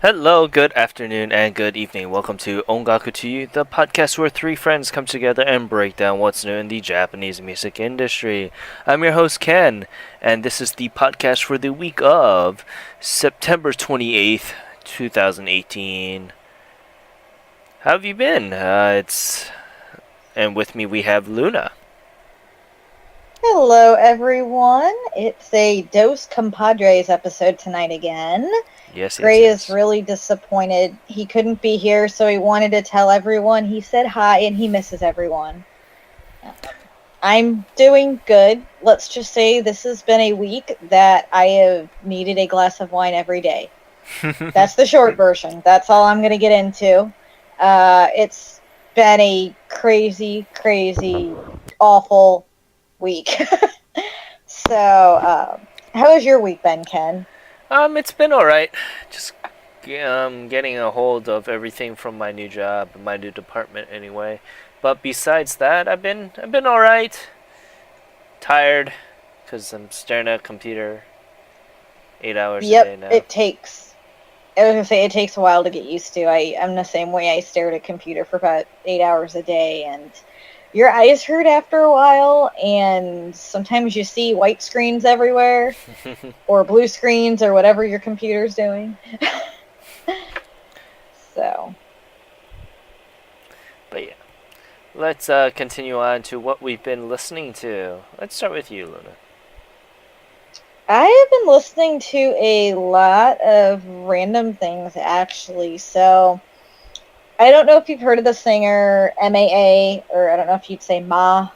Hello, good afternoon, and good evening. Welcome to Ongaku to You, the podcast where three friends come together and break down what's new in the Japanese music industry. I'm your host, Ken, and this is the podcast for the week of September 28th, 2018. How have you been? And with me we have Luna. Hello, everyone. It's a Dos Compadres episode tonight again. Yes, yes, Gray is yes. really disappointed. He couldn't be here, so he wanted to tell everyone he said hi and he misses everyone. Um, I'm doing good. Let's just say this has been a week that I have needed a glass of wine every day. That's the short version. That's all I'm going to get into. It's been a crazy, crazy, awful week. So, how has your week been, Ken? It's been alright. Just getting a hold of everything from my new job, my new department anyway. But besides that, I've been all right. Tired, cause I'm staring at a computer 8 hours a day Yep, now. it takes. I was gonna say it takes a while to get used to. I'm the same way. I stare at a computer for about 8 hours a day, and your eyes hurt after a while. And sometimes you see white screens everywhere, or blue screens, or whatever your computer's doing. So, But yeah, let's continue on to what we've been listening to. Let's start with you, Luna. I have been listening to a lot of random things actually. So, I don't know if you've heard of the singer MAA, or I don't know if you'd say Ma.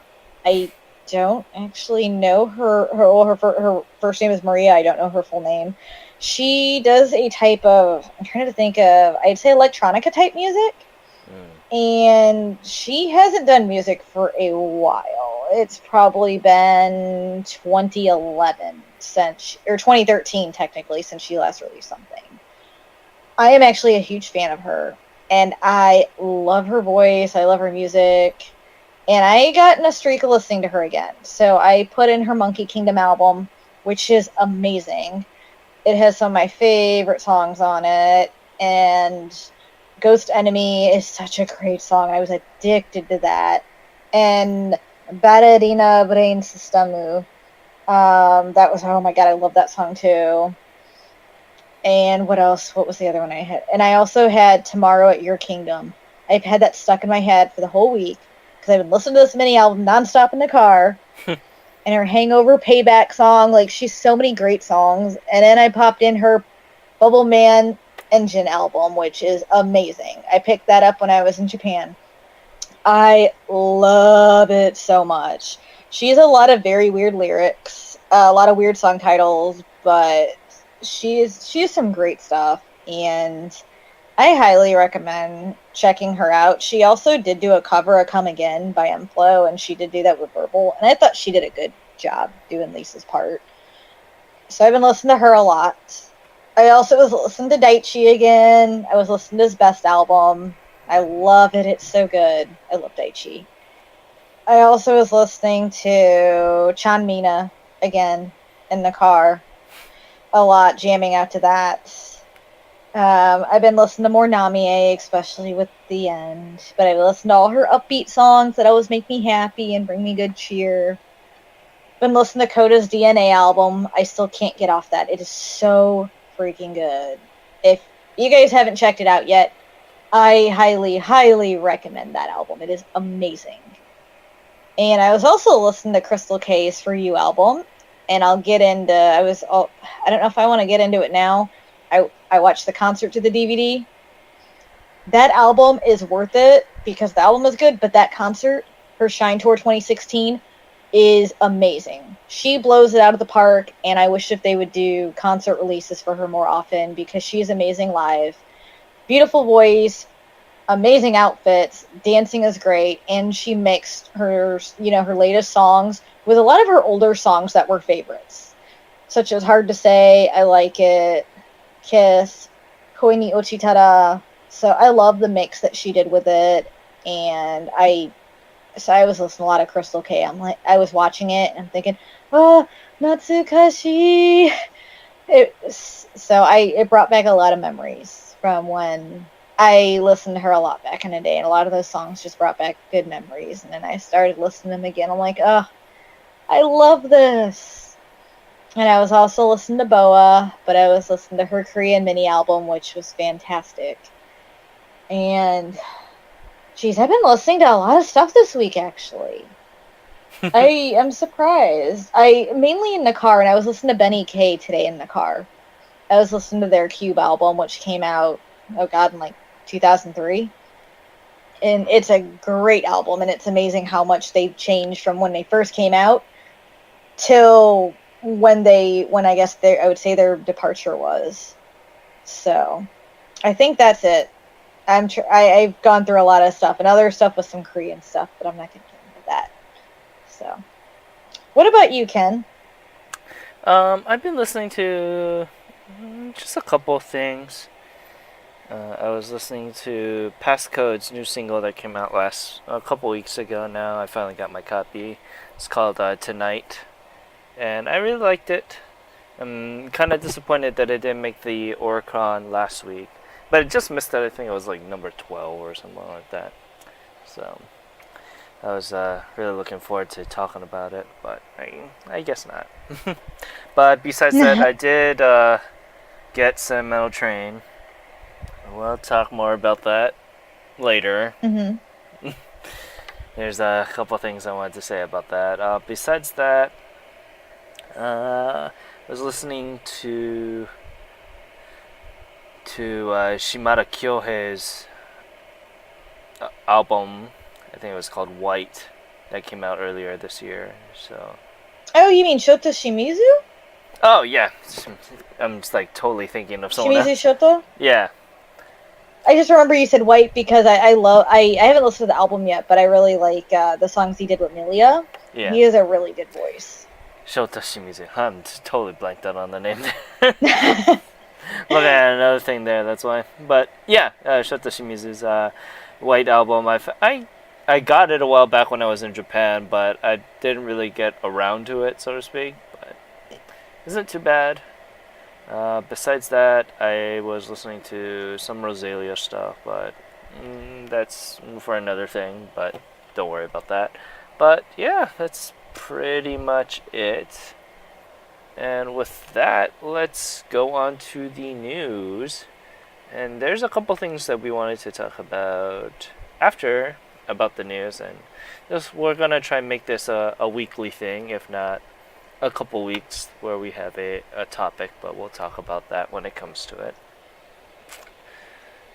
I don't actually know her first name is Maria. I don't know her full name. She does a type of, I'm trying to think of, I'd say electronica type music, Mm. and she hasn't done music for a while. It's probably been 2011 or 2013 technically, since she last released something. I am actually a huge fan of her, and I love her voice. I love her music, and I got in a streak of listening to her again. So I put in her Monkey Kingdom album, which is amazing. It has some of my favorite songs on it, and Ghost Enemy is such a great song. I was addicted to that. And Ballerina Brain Systemu. That was, oh my god, I love that song too. And what else? What was the other one I had? And I also had Tomorrow at Your Kingdom. I've had that stuck in my head for the whole week because I've been listening to this mini album nonstop in the car. And her Hangover Payback song, like, she's so many great songs. And then I popped in her Bubble Man Engine album, which is amazing. I picked that up when I was in Japan. I love it so much. She has a lot of very weird lyrics, a lot of weird song titles, but she has some great stuff, and I highly recommend checking her out. She also did do a cover of Come Again by Mflo, and she did do that with Verbal, and I thought she did a good job doing Lisa's part. So I've been listening to her a lot. I also was listening to Daichi again. I was listening to his best album. I love it. It's so good. I love Daichi. I also was listening to Chanmina again in the car a lot, jamming out to that. I've been listening to more Namie, especially with the end. But I've listened to all her upbeat songs that always make me happy and bring me good cheer. Been listening to Coda's DNA album. I still can't get off that. It is so freaking good. If you guys haven't checked it out yet, I highly, highly recommend that album. It is amazing. And I was also listening to Crystal K's For You album, and I'll get into. I don't know if I want to get into it now. I watched the concert to the DVD. That album is worth it because the album is good, but that concert, her Shine Tour 2016, is amazing. She blows it out of the park, and I wish if they would do concert releases for her more often because she's amazing live. Beautiful voice, amazing outfits, dancing is great, and she mixed her latest songs with a lot of her older songs that were favorites, such as Hard to Say, I Like It, Kiss, Koi ni Ochitara. So I love the mix that she did with it, and I was listening to a lot of Crystal K. I was watching it and I'm thinking, oh, Natsukashi. It brought back a lot of memories from when I listened to her a lot back in the day, and a lot of those songs just brought back good memories. And then I started listening to them again. I'm like, oh, I love this. And I was also listening to Boa, but I was listening to her Korean mini album, which was fantastic. And geez, I've been listening to a lot of stuff this week, actually. I am surprised. I mainly in the car, and I was listening to Benny K today in the car. I was listening to their Cube album, which came out, oh god, in like 2003. And it's a great album, and it's amazing how much they've changed from when they first came out till when I guess I would say their departure was. So, I think that's it. I've gone through a lot of stuff, and other stuff was some Korean stuff, but I'm not going to get into that. So, what about you, Ken? I've been listening to just a couple of things. I was listening to Passcode's new single that came out a couple weeks ago now. I finally got my copy. It's called Tonight. And I really liked it. I'm kind of disappointed that it didn't make the Oricon last week. But it just missed it. I think it was like number 12 or something like that. So I was really looking forward to talking about it, but I guess not. But besides that, I did get Sentimental Train. We'll talk more about that later. Mm-hmm. There's a couple things I wanted to say about that. Besides that, I was listening to Shimada Kyohei's album. I think it was called White, that came out earlier this year. So. Oh, you mean Shota Shimizu? Oh yeah, I'm just like totally thinking of someone Shimizu else. Shota? Yeah. I just remember you said White because I haven't listened to the album yet, but I really like the songs he did with Milia. Yeah. He has a really good voice. Shota Shimizu. I'm just totally blanked out on the name there. Look at another thing there, that's why. But yeah, Shota Shimizu's White album. I got it a while back when I was in Japan, but I didn't really get around to it, so to speak. But isn't too bad. Besides that, I was listening to some Rosalia stuff, but that's for another thing, but don't worry about that. But yeah, that's pretty much it. And with that, let's go on to the news. And there's a couple things that we wanted to talk about about the news, and we're gonna try and make this a weekly thing, if not a couple weeks where we have a topic, but we'll talk about that when it comes to it.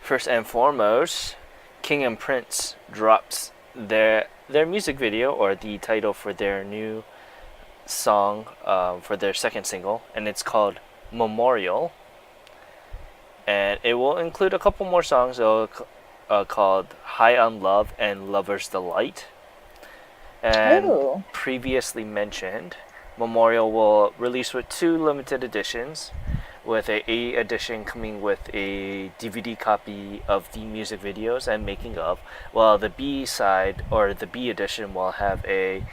First and foremost, King and Prince drops their music video, or the title for their new song for their second single, and it's called Memorial. And it will include a couple more songs called High on Love and Lover's Delight. And previously mentioned, Memorial will release with 2 limited editions, with A edition coming with a DVD copy of the music videos and making of, while the B side, or the B edition, will have a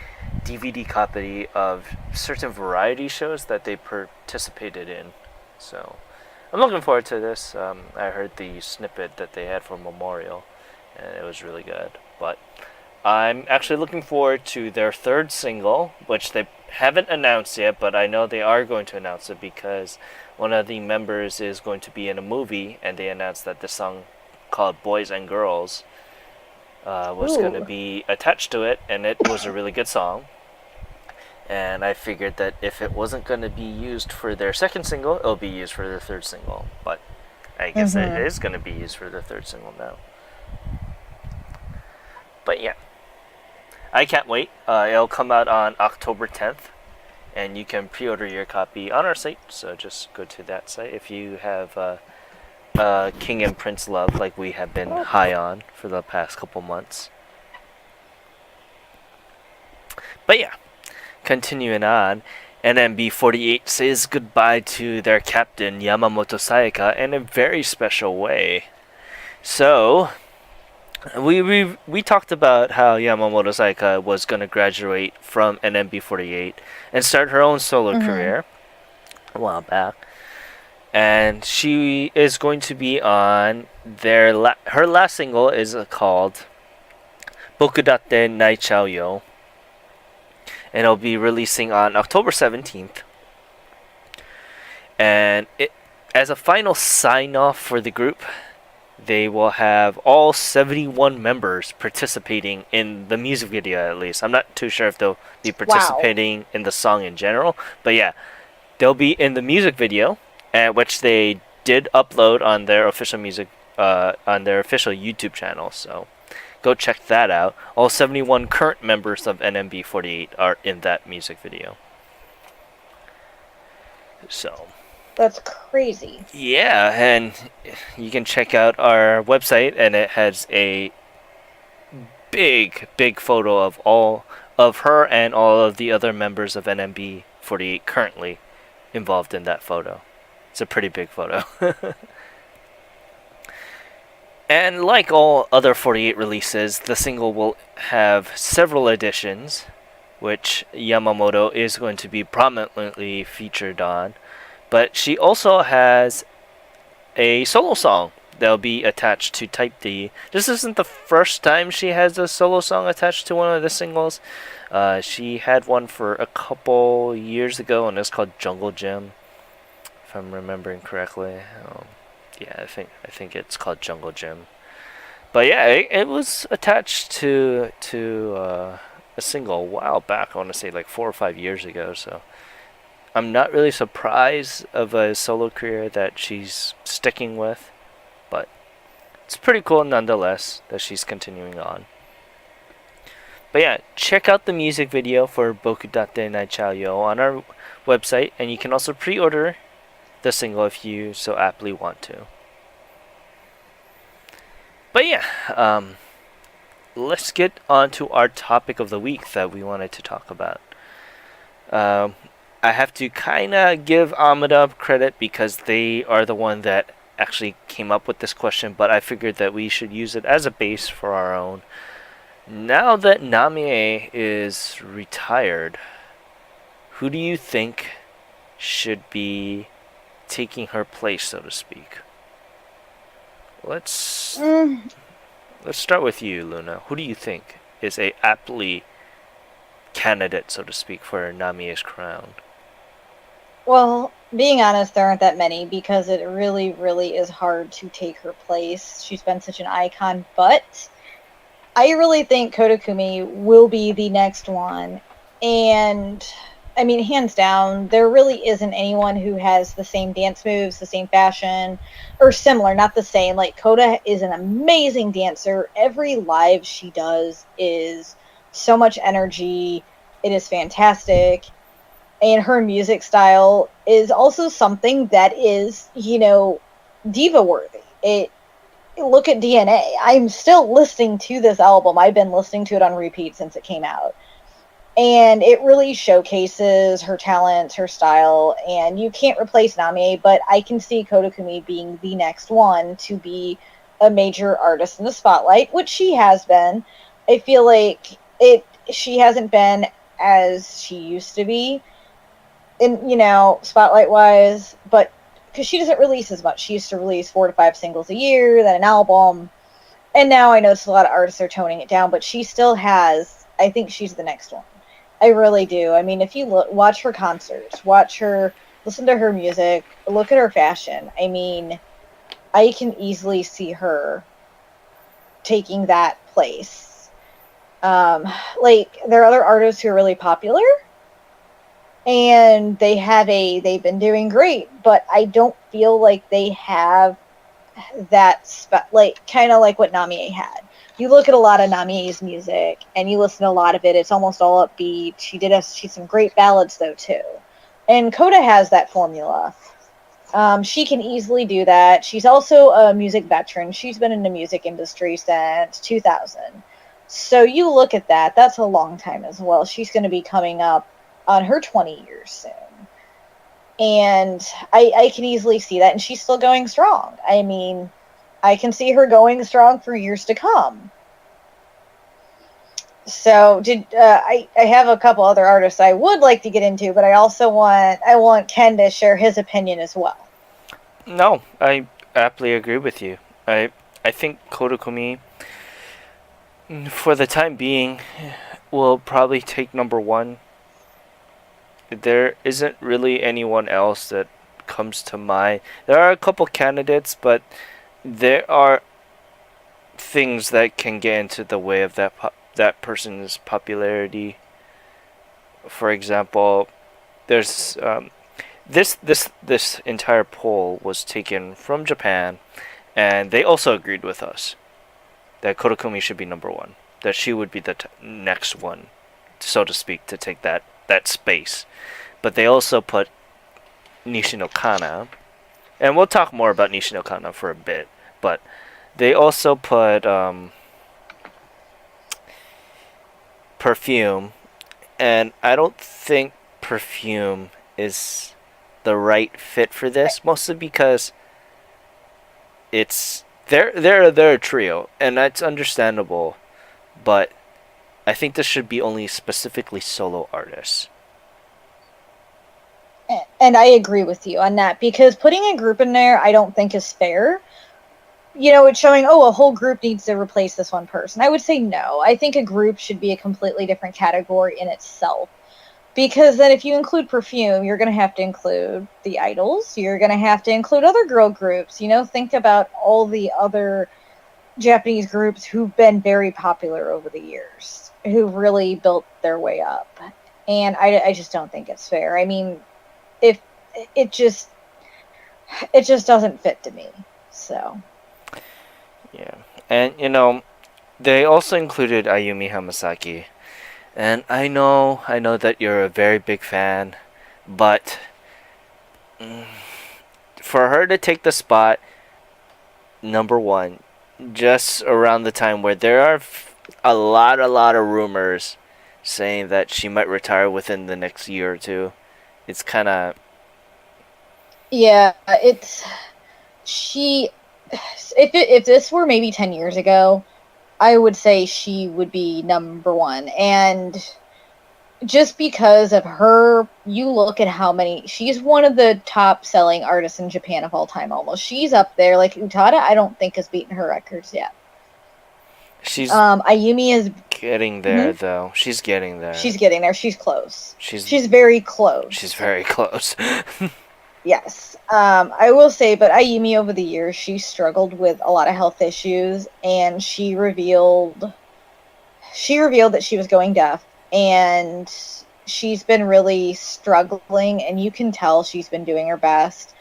DVD copy of certain variety shows that they participated in. So I'm looking forward to this. I heard the snippet that they had for Memorial, and it was really good. But I'm actually looking forward to their third single, which they haven't announced yet, but I know they are going to announce it because one of the members is going to be in a movie, and they announced that the song called Boys and Girls was going to be attached to it, and it was a really good song. And I figured that if it wasn't going to be used for their second single, it'll be used for their third single. But I guess it is going to be used for their third single now. But yeah, I can't wait. It'll come out on October 10th, and you can pre-order your copy on our site. So just go to that site if you have King and Prince love, like we have been high on for the past couple months. But yeah, continuing on, NMB48 says goodbye to their captain Yamamoto Sayaka in a very special way. So we talked about how Yamamoto Sayaka was going to graduate from NMB48 and start her own solo career a while back. and she is going to be on her last single is called Bokudatte Naichao Yo, and it'll be releasing on October 17th. And as a final sign off for the group, they will have all 71 members participating in the music video, at least. I'm not too sure if they'll be participating in the song in general, but yeah, they'll be in the music video, which they did upload on their official on their official YouTube channel. So go check that out. All 71 current members of NMB48 are in that music video. So that's crazy. Yeah, and you can check out our website, and it has a big photo of all of her and all of the other members of NMB48 currently involved in that photo. It's a pretty big photo. And like all other 48 releases, the single will have several editions, which Yamamoto is going to be prominently featured on. But she also has a solo song that'll be attached to Type D. This isn't the first time she has a solo song attached to one of the singles. She had one for a couple years ago, and it's called Jungle Gym, if I'm remembering correctly. Yeah, I think it's called Jungle Gym. But yeah, it was attached to a single a while back. I want to say like 4 or 5 years ago. So I'm not really surprised of a solo career that she's sticking with, but it's pretty cool nonetheless that she's continuing on. But yeah, check out the music video for Bokudatte Naichao Yo on our website, and you can also pre-order the single if you so aptly want to. But yeah, let's get on to our topic of the week that we wanted to talk about. I have to kind of give Amada credit because they are the one that actually came up with this question, but I figured that we should use it as a base for our own. Now that Namie is retired, who do you think should be taking her place, so to speak? Let's start with you, Luna. Who do you think is a aptly candidate, so to speak, for Namie's crown? Well, being honest, there aren't that many because it really, really is hard to take her place. She's been such an icon, but I really think Kodakumi will be the next one. And, I mean, hands down, there really isn't anyone who has the same dance moves, the same fashion, or similar, not the same. Like, Koda is an amazing dancer. Every live she does is so much energy. It is fantastic. And her music style is also something that is, diva worthy. Look at DNA. I'm still listening to this album. I've been listening to it on repeat since it came out. And it really showcases her talents, her style, and you can't replace Namie, but I can see Kodakumi being the next one to be a major artist in the spotlight, which she has been. I feel like she hasn't been as she used to be in, spotlight wise, but because she doesn't release as much. She used to release 4 to 5 singles a year, then an album, and now I notice a lot of artists are toning it down, but she still has, I think she's the next one. I really do. I mean, if you watch her concerts, listen to her music, look at her fashion, I mean, I can easily see her taking that place. There are other artists who are really popular, and they've been doing great, but I don't feel like they have that kind of like what Namie had. You look at a lot of Namie's music and you listen to a lot of it, it's almost all upbeat. She's some great ballads though too. And Koda has that formula. She can easily do that. She's also a music veteran. She's been in the music industry since 2000. So you look at that, that's a long time as well. She's going to be coming up on her 20 years soon. And I can easily see that, and she's still going strong. I mean, I can see her going strong for years to come. So I have a couple other artists I would like to get into, but I also want Ken to share his opinion as well. No, I aptly agree with you. I think Kodakumi, for the time being, will probably take number one. There isn't really anyone else that comes to mind. There are a couple candidates, but there are things that can get into the way of that person's popularity. For example, there's this entire poll was taken from Japan, and they also agreed with us that Kodakumi should be number one. That she would be the next one, so to speak, to take that space. But they also put Nishino Kana, and we'll talk more about Nishino Kana for a bit. But they also put Perfume, and I don't think Perfume is the right fit for this, mostly because they're a trio, and that's understandable. But I think this should be only specifically solo artists. And I agree with you on that, because putting a group in there I don't think is fair. It's showing, oh, a whole group needs to replace this one person. I would say no. I think a group should be a completely different category in itself. Because then if you include Perfume, you're going to have to include the Idols. You're going to have to include other girl groups. Think about all the other Japanese groups who've been very popular over the years, who really built their way up. And I just don't think it's fair. I mean, if it just doesn't fit to me. So Yeah, and they also included Ayumi Hamasaki, and I know that you're a very big fan, but for her to take the spot number one, just around the time where there are a lot of rumors saying that she might retire within the next year or two, it's kind of yeah, it's she. If this were maybe 10 years ago, I would say she would be number one. And just because of her, you look at how many, she's one of the top selling artists in Japan of all time almost. She's up there. Like Utada, I don't think has beaten her records yet. she's Ayumi is getting there though. She's getting there. she's getting there. She's close. She's She's very close. she's very close. Yes. I will say, but Ayumi over the years, she struggled with a lot of health issues, and she revealed that she was going deaf, and she's been really struggling, and you can tell she's been doing her best.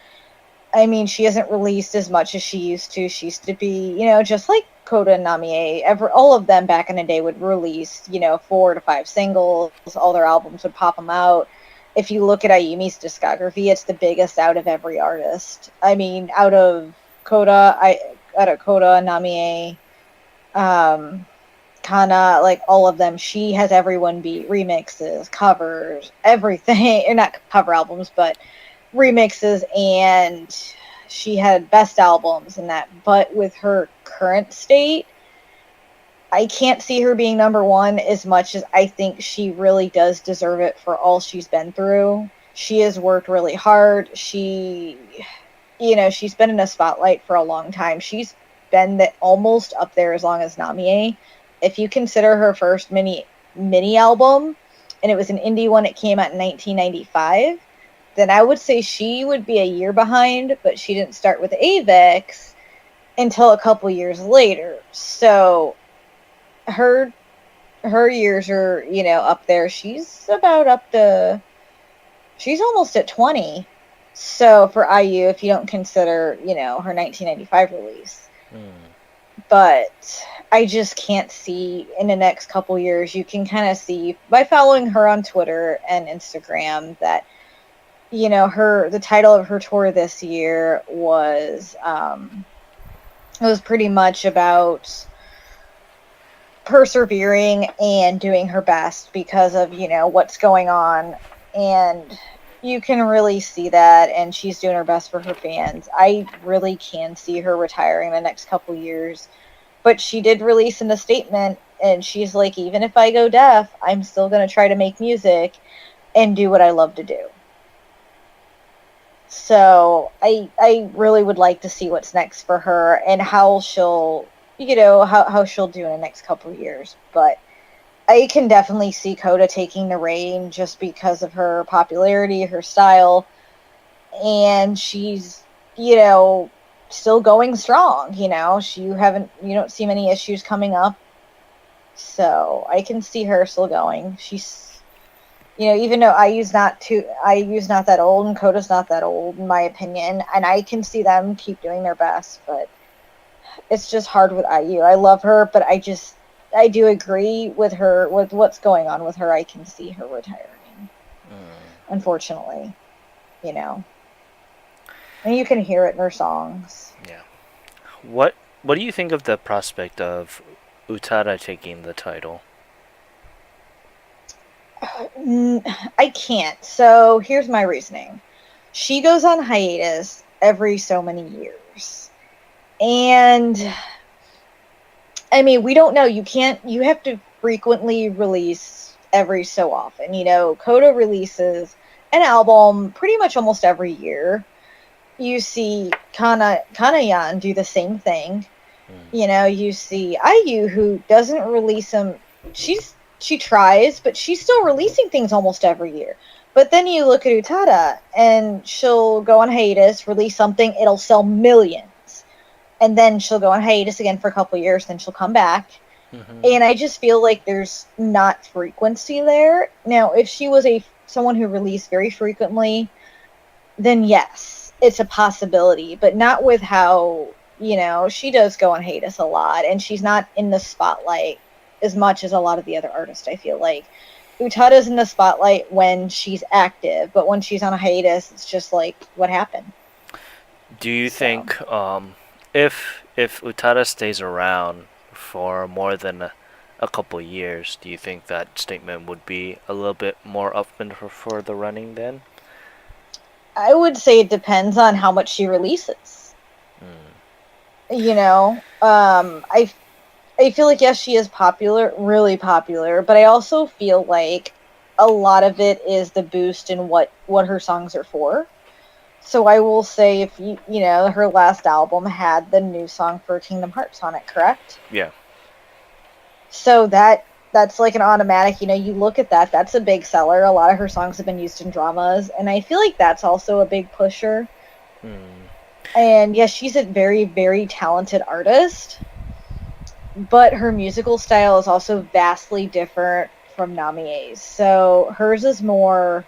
I mean, she hasn't released as much as she used to. She used to be, just like Koda and Namie, all of them back in the day would release, 4 to 5 singles. All their albums would pop them out. If you look at Ayumi's discography, it's the biggest out of every artist. I mean, out of Koda, Namie, Kana, like all of them, she has everyone beat. Remixes, covers, everything. Or not cover albums, but remixes, and she had best albums and that. But with her current state, I can't see her being number one, as much as I think she really does deserve it for all she's been through. She has worked really hard. She's been in a spotlight for a long time. She's been almost up there as long as Namie. If you consider her first mini album, and it was an indie one, it came out in 1995, then I would say she would be a year behind, but she didn't start with Avex until a couple years later. So her years are, up there. She's almost at 20. So for IU, if you don't consider, her 1995 release. But I just can't see in the next couple years. You can kind of see by following her on Twitter and Instagram that, the title of her tour this year was pretty much about persevering and doing her best because of, what's going on. And you can really see that, and she's doing her best for her fans. I really can see her retiring the next couple years. But she did release in a statement, and she's like, even if I go deaf, I'm still going to try to make music and do what I love to do. So I really would like to see what's next for her and how she'll how she'll do in the next couple of years. But I can definitely see Coda taking the reign just because of her popularity, her style, and she's still going strong. You don't see many issues coming up, so I can see her still going. She's even though IU's not that old and Coda's not that old in my opinion, and I can see them keep doing their best, but it's just hard with IU. I love her, but I do agree with her with what's going on with her. I can see her retiring, unfortunately. You know, and you can hear it in her songs. Yeah. What do you think of the prospect of Utada taking the title? I can't. So here's my reasoning. She goes on hiatus every so many years. And I mean, we don't know. You have to frequently release every so often. Coda releases an album pretty much almost every year. You see Kanayan do the same thing. You see IU who doesn't release them. She tries, but she's still releasing things almost every year. But then you look at Utada, and she'll go on hiatus, release something, it'll sell millions, and then she'll go on hiatus again for a couple years, then she'll come back. And I just feel like there's not frequency there. Now, if she was someone who released very frequently, then yes, it's a possibility, but not with how she does go on hiatus a lot, and she's not in the spotlight as much as a lot of the other artists. I feel like Utada's in the spotlight when she's active, but when she's on a hiatus, it's just like, what happened? Do you think if Utada stays around for more than a couple years, do you think that statement would be a little bit more open for the running then? I would say it depends on how much she releases. I feel like, yes, she is popular, really popular, but I also feel like a lot of it is the boost in what her songs are for. So I will say, if her last album had the new song for Kingdom Hearts on it, correct? Yeah. So that's like an automatic, you look at that, that's a big seller. A lot of her songs have been used in dramas, and I feel like that's also a big pusher. And yes, she's a very, very talented artist, but her musical style is also vastly different from Namie's. So hers is more,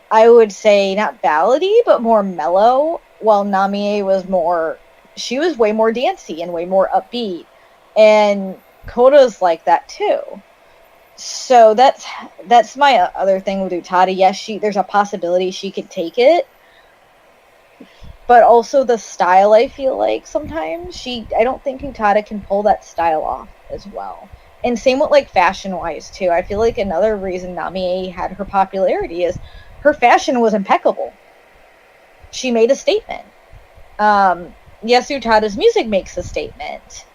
I would say, not ballady, but more mellow, while Namie she was way more dancey and way more upbeat. And Coda's like that too. So that's my other thing with Utada. Yes, there's a possibility she could take it, but also the style, I feel like sometimes I don't think Utada can pull that style off as well. And same with like fashion wise too. I feel like another reason Namie had her popularity is her fashion was impeccable. She made a statement. Yes, Utada's music makes a statement,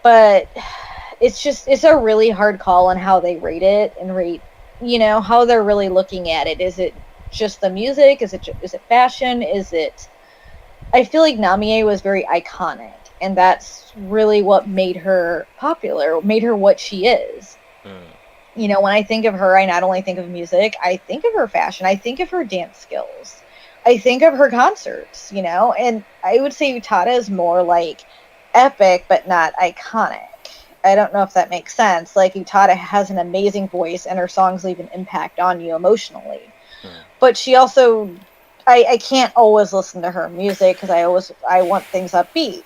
but it's a really hard call on how they rate it and rate, how they're really looking at it. Is it just the music? Is it fashion? I feel like Namie was very iconic, and that's really what made her popular, made her what she is. When I think of her, I not only think of music, I think of her fashion, I think of her dance skills, I think of her concerts, and I would say Utada is more like epic, but not iconic. I don't know if that makes sense. Like, Utada has an amazing voice, and her songs leave an impact on you emotionally. But she also, I can't always listen to her music because I want things upbeat.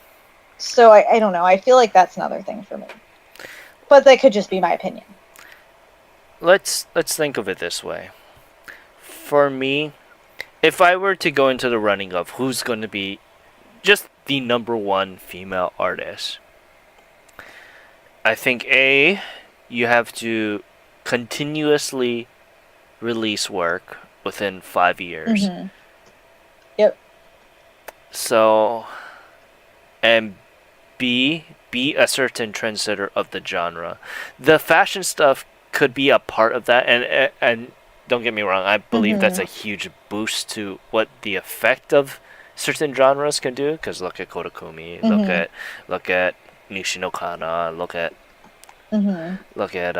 So I don't know. I feel like that's another thing for me. But that could just be my opinion. Let's think of it this way. For me, if I were to go into the running of who's going to be just the number one female artist, I think you have to continuously release work within 5 years. Yep. So, and B, be a certain trendsetter of the genre. The fashion stuff could be a part of that, and don't get me wrong, I believe that's a Mm-hmm. huge boost to what the effect of certain genres can do. Because look at Kodakumi, Mm-hmm. look at Nishi no Kana, Mm-hmm. look at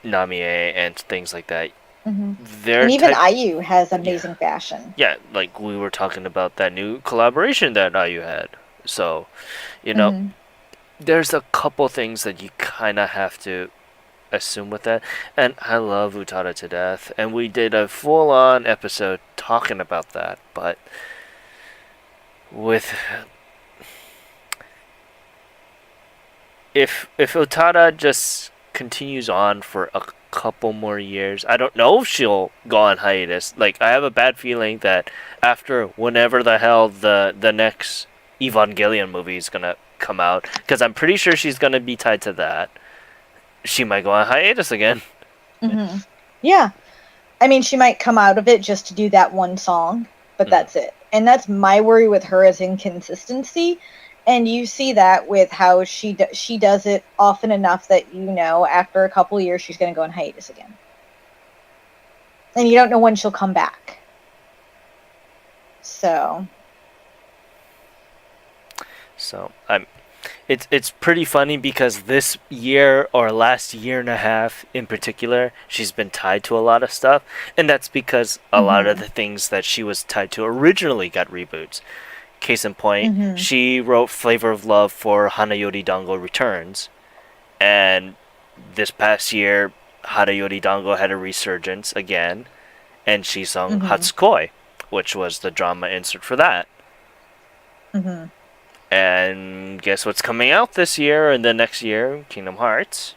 Namie and things like that. Mm-hmm. Their And even type, IU has yeah, amazing fashion. yeah. Like we were talking about that new collaboration that IU had. So you know, Mm-hmm. there's a couple things that you kind of have to assume with that. And I love Utada to death, and we did a full-on episode talking about that. But with if Utada just continues on for a couple more years, I don't know if she'll go on hiatus. Like I have a bad feeling that after whenever the hell the next Evangelion movie is gonna come out, because I'm pretty sure she's gonna be tied to that. She might go on hiatus again. Mm-hmm. Yeah. I mean, she might come out of it just to do that one song, but Mm. that's it. And that's my worry with her is inconsistency. And you see that with how she does it often enough that after a couple years she's going to go on hiatus again, and you don't know when she'll come back. So. So it's pretty funny because this year or last year and a half in particular, she's been tied to a lot of stuff, and that's because a lot of Mm-hmm. the things that she was tied to originally got reboots. Case in point, Mm-hmm. she wrote Flavor of Love for Hanayori Dango Returns, and this past year, Hanayori Dango had a resurgence again, and she sung Mm-hmm. Hatsukoi, which was the drama insert for that. Mm-hmm. And guess what's coming out this year and the next year? Kingdom Hearts.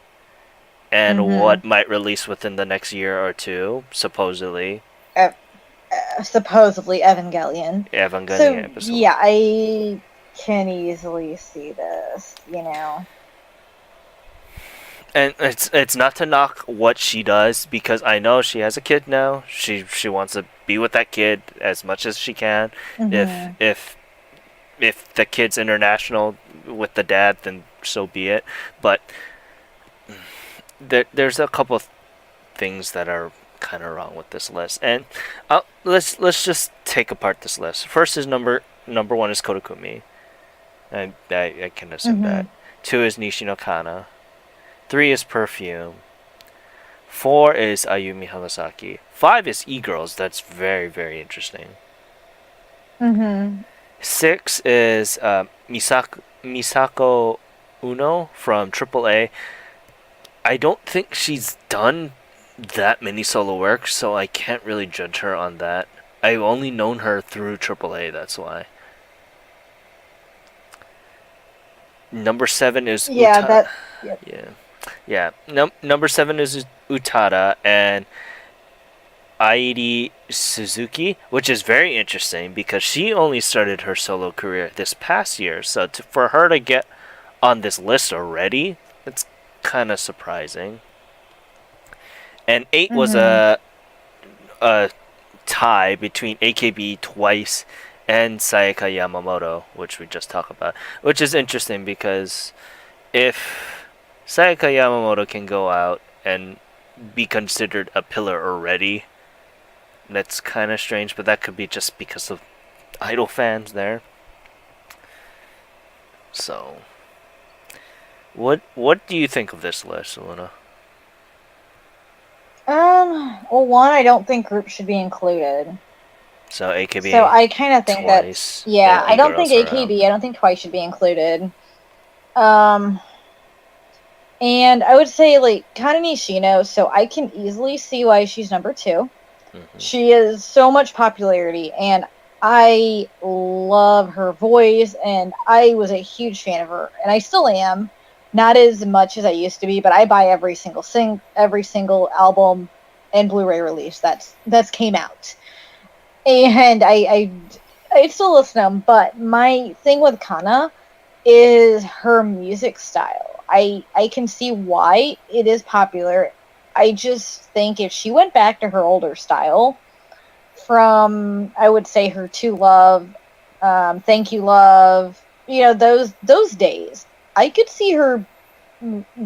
And Mm-hmm. what might release within the next year or two, supposedly, Supposedly Evangelion. Evangelion So episode. yeah, I can easily see this. And it's not to knock what she does because I know she has a kid now. She wants to be with that kid as much as she can. If Mm-hmm. if if the kid's international with the dad, then so be it. But there's a couple of things that are kind of wrong with this list, and let's just take apart this list. First is number one is Kodakumi. I can assume Mm-hmm. that. Two is Nishi no Kana. Three is Perfume. Four is Ayumi Hamasaki. Five is E-Girls. That's very, very interesting. Mm-hmm. Six is Misako Uno from AAA. I don't think she's done that many solo work, so I can't really judge her on that. I've only known her through AAA, that's why. Number seven is Yeah, Uta. that. Yep. Yeah, yeah. Number seven is Utada and Airi Suzuki, which is very interesting because she only started her solo career this past year. So for her to get on this list already, it's kind of surprising. And eight was Mm-hmm. a tie between AKB twice and Sayaka Yamamoto, which we just talked about, which is interesting because if Sayaka Yamamoto can go out and be considered a pillar already, that's kind of strange, but that could be just because of idol fans there. So, what do you think of this list, Luna? Well, one, I don't think groups should be included. So So AKB I kind of think that's, twice yeah, and I E don't think girls are out. AKB, I don't think twice should be included. Um, and I would say, like, Kana Nishino, so I can easily see why she's number two. Mm-hmm. She has so much popularity, and I love her voice, and I was a huge fan of her, and I still am. Not as much as I used to be, but I buy every single album and Blu-ray release that's came out, and I still listen to them. But my thing with Kana is her music style. I can see why it is popular. I just think if she went back to her older style from, I would say, her To Love, Thank You Love, those days, I could see her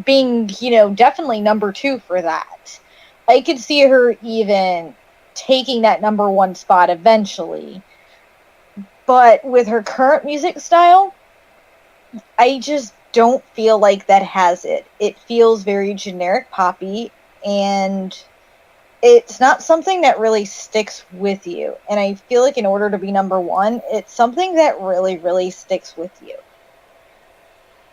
being, definitely number two for that. I could see her even taking that number one spot eventually. But with her current music style, I just don't feel like that has it. It feels very generic poppy, and it's not something that really sticks with you. And I feel like in order to be number one, it's something that really, really sticks with you.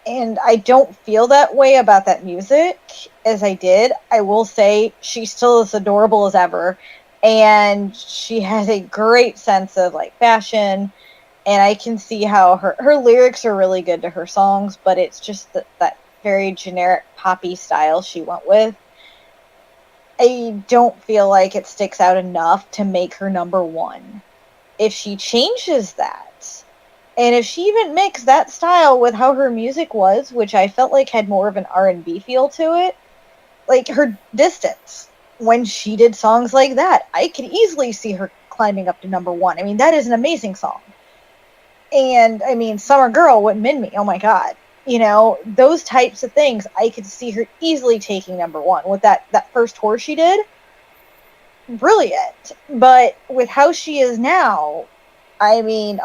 And I don't feel that way about that music as I did. I will say she's still as adorable as ever, and she has a great sense of like fashion, and I can see how her lyrics are really good to her songs, but it's just that very generic poppy style she went with. I don't feel like it sticks out enough to make her number one. If she changes that, and if she even mixed that style with how her music was, which I felt like had more of an R&B feel to it, like her Distance, when she did songs like that, I could easily see her climbing up to number one. I mean, that is an amazing song. And I mean, Summer Girl with Min Me, oh my god. You know, those types of things, I could see her easily taking number one. With that first tour she did, brilliant. But with how she is now, I mean,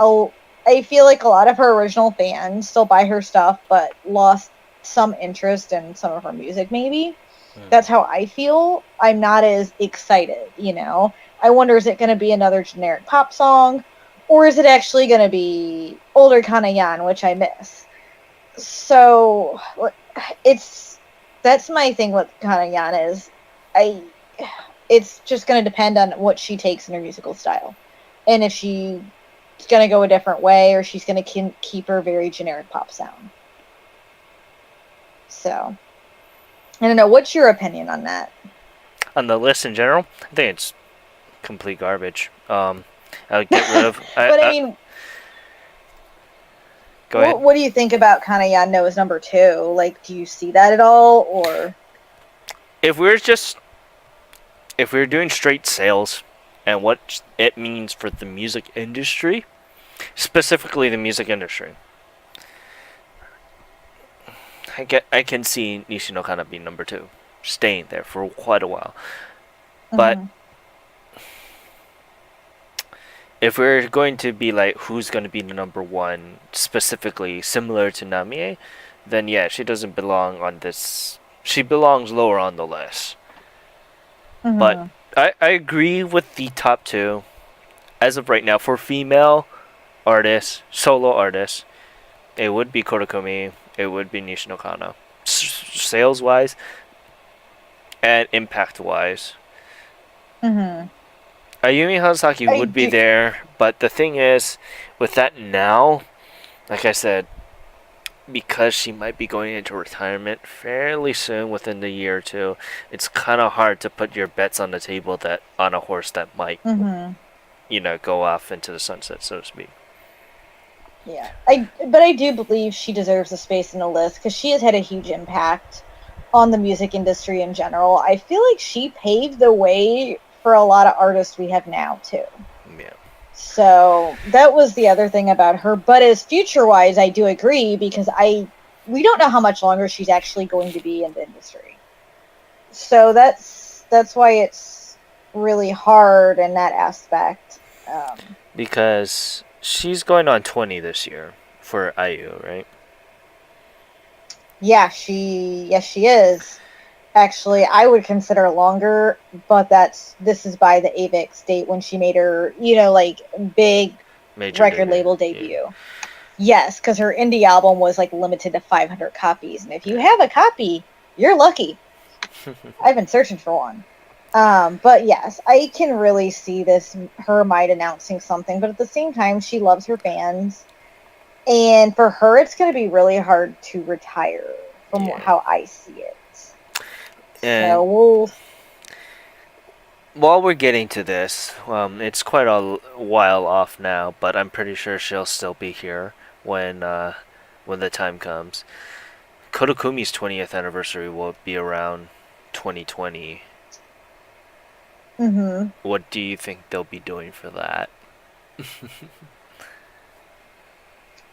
I feel like a lot of her original fans still buy her stuff, but lost some interest in some of her music, maybe. That's how I feel. I'm not as excited, you know? I wonder, is it going to be another generic pop song? Or is it actually going to be older Kanayan, which I miss? So, that's my thing with Kanayan is, I, it's just going to depend on what she takes in her musical style. And if she's going to go a different way, or she's going to keep her very generic pop sound. So, I don't know. What's your opinion on that? On the list in general, I think it's complete garbage. I would get rid of. But I mean, Go ahead. what do you think about Kanayan Noah's number two? Like, do you see that at all, or? If we're doing straight sales and what it means for the music industry, specifically the music industry, I can see Nishino Kana being number two, staying there for quite a while. But if we're going to be like who's going to be the number one, specifically similar to Namie, then yeah, she doesn't belong on this. She belongs lower on the list. But I agree with the top two. As of right now, for female artists, solo artists, it would be Korakumi, it would be Nishino Kana. Sales wise and impact wise. Ayumi Hazaki would be there, but the thing is, with that now, like I said, because she might be going into retirement fairly soon, within the year or two, it's kind of hard to put your bets on the table that on a horse that might, go off into the sunset, so to speak. Yeah, but I do believe she deserves a space in the list because she has had a huge impact on the music industry in general. I feel like she paved the way for a lot of artists we have now too. Yeah. So that was the other thing about her. But as future-wise, I do agree because we don't know how much longer she's actually going to be in the industry. So that's why it's really hard in that aspect. Because she's going on 20 this year for IU, right? Yeah, she is. Actually, I would consider longer, but this is by the AVIX date when she made her, like big major record label debut. Yeah. Yes, because her indie album was like limited to 500 copies, and if you have a copy, you're lucky. I've been searching for one. But yes, I can really see her might announcing something, but at the same time, she loves her fans, and for her, it's going to be really hard to retire from how I see it. And so while we're getting to this, it's quite a while off now, but I'm pretty sure she'll still be here when the time comes. Kotokumi's 20th anniversary will be around 2020. What do you think they'll be doing for that?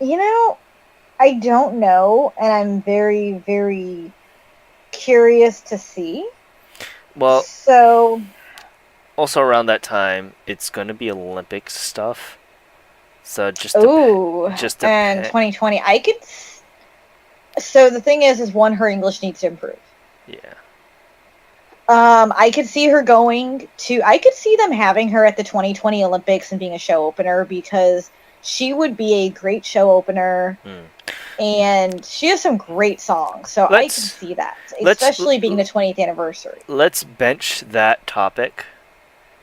I don't know, and I'm very, very curious to see. Well, So, also around that time, it's gonna be Olympics stuff. So ooh, just and depend. 2020, I could. So the thing is one, her English needs to improve. Yeah. I could see her going to. I could see them having her at the 2020 Olympics and being a show opener because she would be a great show opener, Mm. and she has some great songs. So I can Let's see that, let's especially being the 20th anniversary. let's bench that topic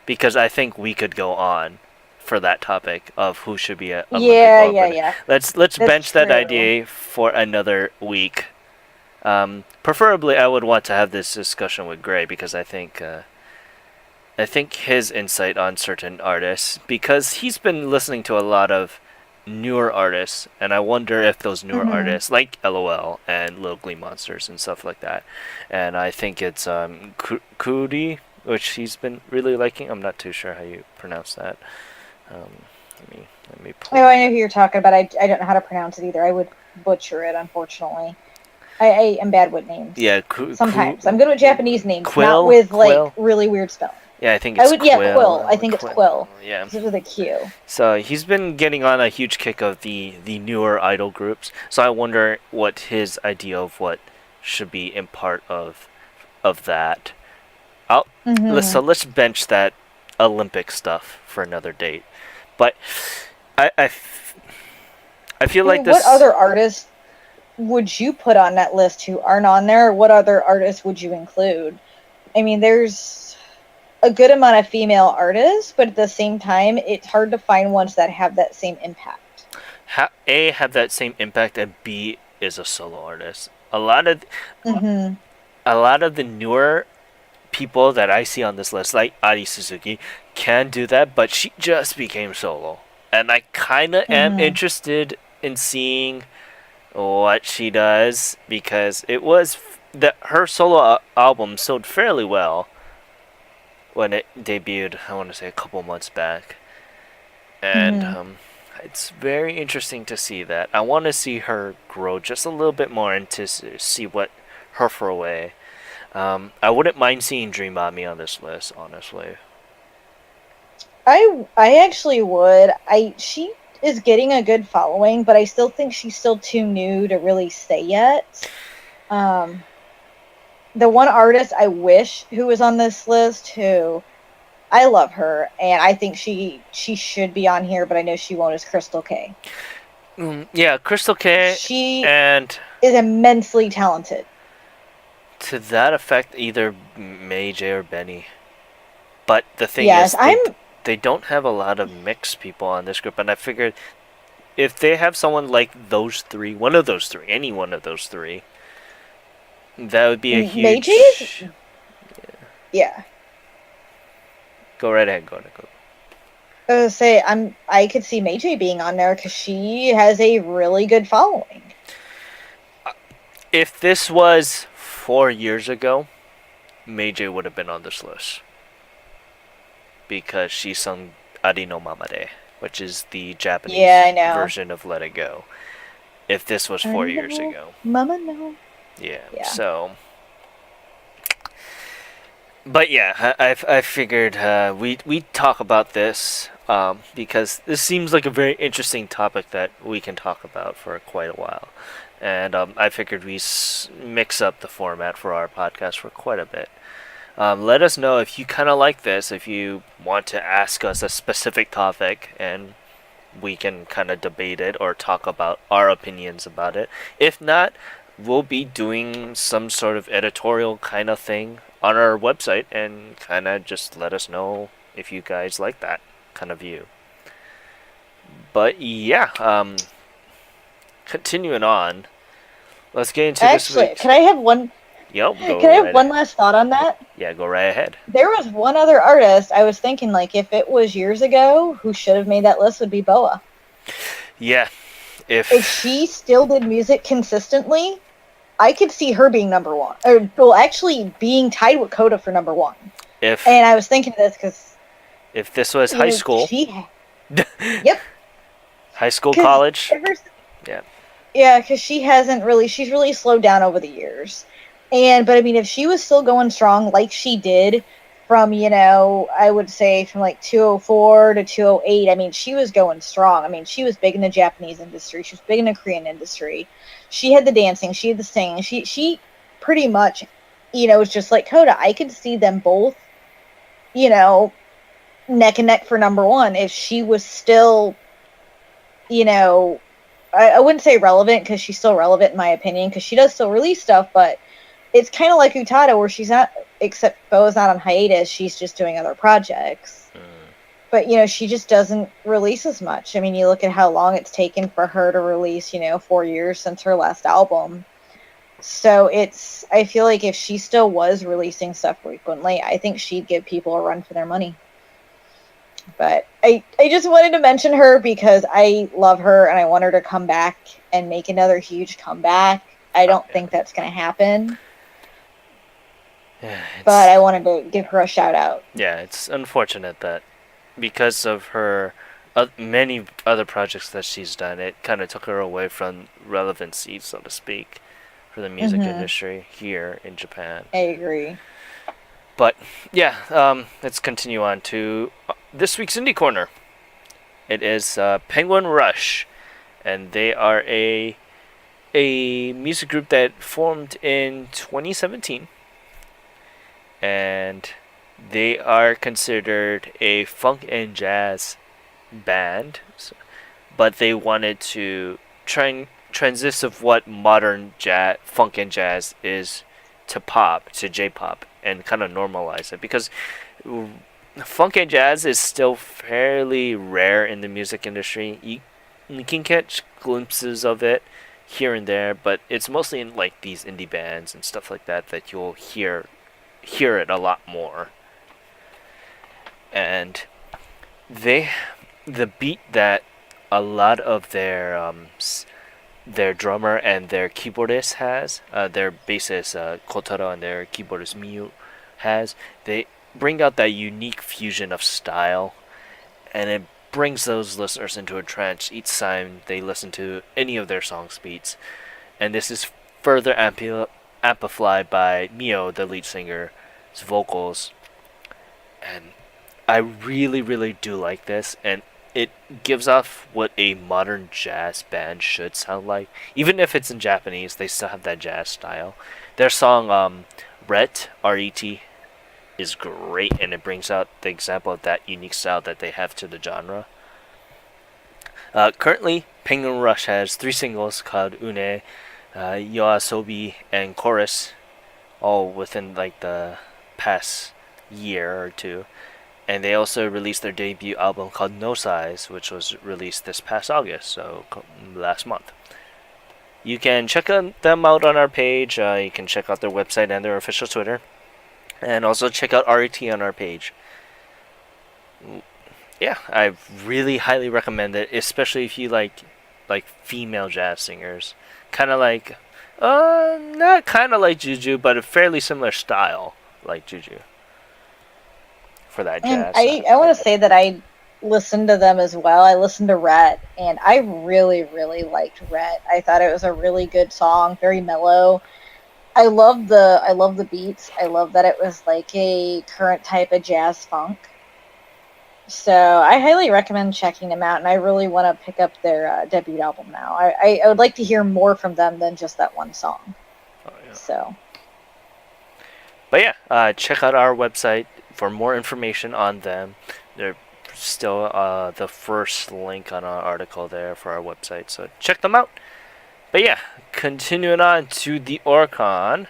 because I think we could go on for that topic of who should be a Olympic Yeah, yeah, opener. yeah. Let's That's bench that true. idea for another week. Preferably, I would want to have this discussion with Gray because I think his insight on certain artists, because he's been listening to a lot of newer artists, and I wonder if those newer Mm-hmm. artists, like LOL and Little Glee Monsters and stuff like that, and I think it's Kudi, which he's been really liking. I'm not too sure how you pronounce that. Let me pull Oh, I that. know who you're talking about. I don't know how to pronounce it either. I would butcher it, unfortunately. I am bad with names. Yeah, Sometimes I'm good with Japanese names, not Quill, with like Quill. really weird spelling. Yeah, I think I it's would, yeah, Quill. I Quill. think it's Quill. Quill Yeah. because it's with a Q. So he's been getting on a huge kick of the newer idol groups. So I wonder what his idea of what should be in part of that. I'll, Mm-hmm. so let's bench that Olympic stuff for another date. But I feel I like mean, what this. other artists would you put on that list who aren't on there? What other artists would you include? I mean, there's a good amount of female artists, but at the same time, it's hard to find ones that have that same impact. A have that same impact, and B is a solo artist. A lot of the newer people that I see on this list, like Ari Suzuki, can do that, but she just became solo. And I kind of am Mm-hmm. interested in seeing what she does because it was that her solo album sold fairly well when it debuted, I want to say a couple months back. And Mm-hmm. it's very interesting to see that. I want to see her grow just a little bit more and to see what her foray. I wouldn't mind seeing Dream About Me on this list, honestly. I actually would. She is getting a good following, but I still think she's still too new to really say yet. Um, the one artist I wish who was on this list, who I love her, and I think she should be on here, but I know she won't, is Crystal K. Yeah, Crystal K, She and is immensely talented. to that effect, either May J or Benny. But the thing Yes, is, I'm. they don't have a lot of mixed people on this group, and I figured if they have someone like those three, one of those three, any one of those three, that would be a Meiji's. huge. Yeah, Go right ahead, go ahead, go. say I could see Meiji being on there because she has a really good following. If this was 4 years ago, May J would have been on this list because she sung Ari no Mamade, which is the Yeah, I Japanese know. version of Let It Go. If this was I 4 years know, ago, Mama, no. yeah. Yeah. So, but yeah, I figured we talk about this because this seems like a very interesting topic that we can talk about for quite a while, and I figured we mix up the format for our podcast for quite a bit. Let us know if you kind of like this, if you want to ask us a specific topic, and we can kind of debate it or talk about our opinions about it. If not, we'll be doing some sort of editorial kind of thing on our website and kind of just let us know if you guys like that kind of view. But yeah, continuing on, let's get into this Actually, week's. can I have one? Yep, go Can I have right. one last thought on that? Yeah, go right ahead. There was one other artist I was thinking, like, if it was years ago, who should have made that list would be Boa. Yeah, If she still did music consistently, I could see her being number one, or well, actually being tied with Coda for number one. if And I was thinking of this because if this was high school, yep, high school, because college, yeah. yeah, because she's really slowed down over the years. But I mean, if she was still going strong like she did from, I would say from like 204 to 208, I mean, she was going strong. I mean, she was big in the Japanese industry. She was big in the Korean industry. She had the dancing. She had the singing. She pretty much, was just like Coda. I could see them both, you know, neck and neck for number one if she was still, you know, I wouldn't say relevant because she's still relevant in my opinion because she does still release stuff, but it's kind of like Utada where she's not, except Bo's not on hiatus, she's just doing other projects. But, she just doesn't release as much. I mean, you look at how long it's taken for her to release, 4 years since her last album. So I feel like if she still was releasing stuff frequently, I think she'd give people a run for their money. But I just wanted to mention her because I love her and I want her to come back and make another huge comeback. I don't think that's going to happen. Yeah, but I wanted to give her a shout out. Yeah, it's unfortunate that because of her many other projects that she's done, it kind of took her away from relevancy, so to speak, for the music industry here in Japan. I agree. But yeah, let's continue on to this week's Indie Corner. It is Penguin Rush, and they are a music group that formed in 2017, and they are considered a funk and jazz band, but they wanted to try and transition what modern funk and jazz is to pop, to J-pop, and kind of normalize it, because funk and jazz is still fairly rare in the music industry. You can catch glimpses of it here and there, but it's mostly in like these indie bands and stuff like that you'll hear it a lot more. And the beat that a lot of their drummer and their keyboardist has, their bassist Kotaro and their keyboardist Miyu has, they bring out that unique fusion of style, and it brings those listeners into a trance each time they listen to any of their songs beats. And this is further amplified by Mio, the lead singer's vocals. And I really, really do like this, and it gives off what a modern jazz band should sound like. Even if it's in Japanese, they still have that jazz style. Their song Ret, R-E-T, is great, and it brings out the example of that unique style that they have to the genre. Currently, Penguin Rush has 3 singles called Une, Yoasobi, and Chorus, all within like the past year or two. And they also released their debut album called No Size, which was released this past August, so last month. You can check them out on our page. You can check out their website and their official Twitter. And also check out RET on our page. Yeah, I really highly recommend it, especially if you like female jazz singers. Kind of like, not kind of like Juju, but a fairly similar style like Juju. For that jazz. And I want to say that I listened to them as well. I listened to Ret, and I really, really liked Ret. I thought it was a really good song, very mellow. I love the beats. I love that it was like a current type of jazz funk. So I highly recommend checking them out, and I really want to pick up their debut album now. I would like to hear more from them than just that one song. Oh, yeah. So. But yeah, check out our website for more information on them. They're still the first link on our article there for our website, so check them out. But yeah, continuing on to the Oricon.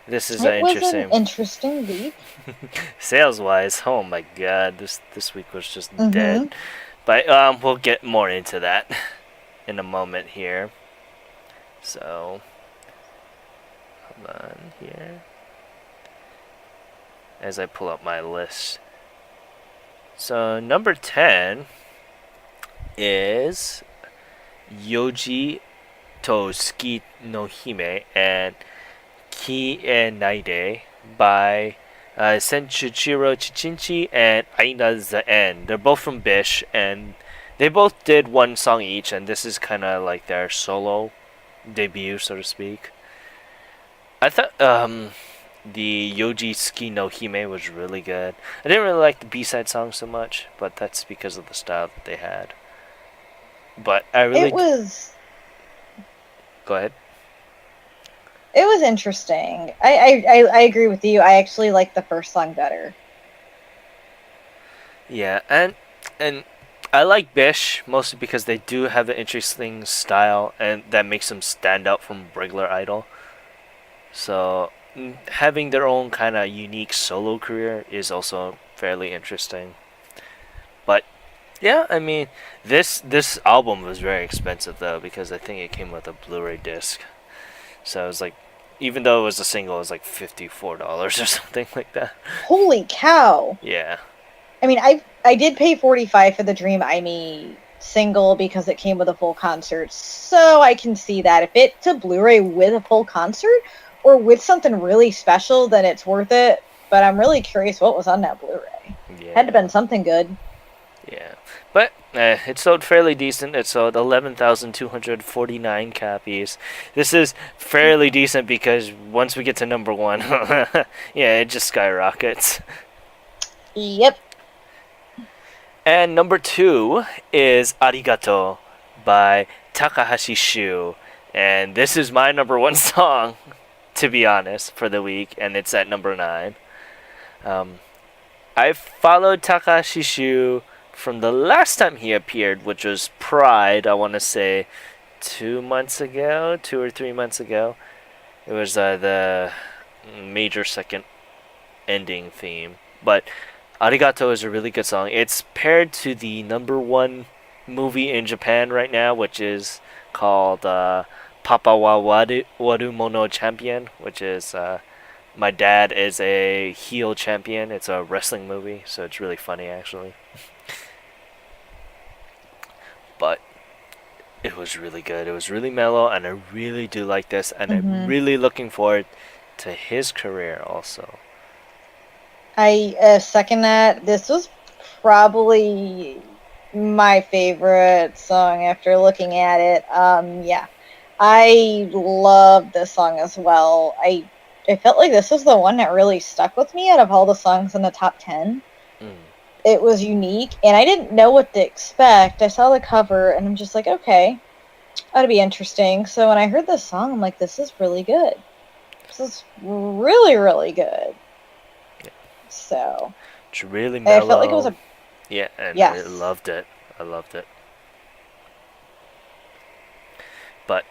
This is interesting. An interesting week. Sales-wise, oh my god, this week was just dead. But we'll get more into that in a moment here. So, hold on here as I pull up my list. So number 10 is Yoji to Suki no Hime and Ki e Naide by Senchuchiro Chichinchi and Aina Zaen. They're both from Bish, and They both did one song each, and this is kind of like their solo debut, so to speak. I thought the Yoji Tsuki no Hime was really good. I didn't really like the B-side song so much, but that's because of the style that they had. But I really It was go ahead. it was interesting. I agree with you. I actually like the first song better. Yeah, and I like Bish mostly because they do have an interesting style, and that makes them stand out from regular idol. So having their own kind of unique solo career is also fairly interesting. But yeah, I mean, this album was very expensive though because I think it came with a Blu-ray disc. So it was like, even though it was a single, it was like $54 or something like that. Holy cow! Yeah. I mean, I did pay 45 for the Dream I Me single because it came with a full concert, so I can see that if it's a Blu-ray with a full concert or with something really special, then it's worth it. But I'm really curious what was on that Blu-ray. Yeah. Had to have been something good. Yeah, but it sold fairly decent. It sold 11,249 copies. This is fairly decent because once we get to number one, yeah, it just skyrockets. Yep. And number two is Arigato by Takahashi Shu. And this is my number one song, to be honest, for the week, and it's at number 9. I followed Takahashi Shu from the last time he appeared, which was Pride, I want to say 2 months ago, 2 or 3 months ago. It was the major second ending theme. But Arigato is a really good song. It's paired to the number one movie in Japan right now, which is called Papa wa Waru Mono Champion, which is my dad is a heel champion. It's a wrestling movie, so it's really funny actually. But it was really good. It was really mellow, and I really do like this, and I'm really looking forward to his career also. I second that. This was probably my favorite song after looking at it. Yeah, I love this song as well. I felt like this was the one that really stuck with me out of all the songs in the top 10. It was unique, and I didn't know what to expect. I saw the cover, and I'm just like, okay, that'd be interesting. So when I heard this song, I'm like, this is really good. This is really, really good. Yeah. So it's really mellow. I felt like it was a yeah, and yes. I loved it. I loved it. But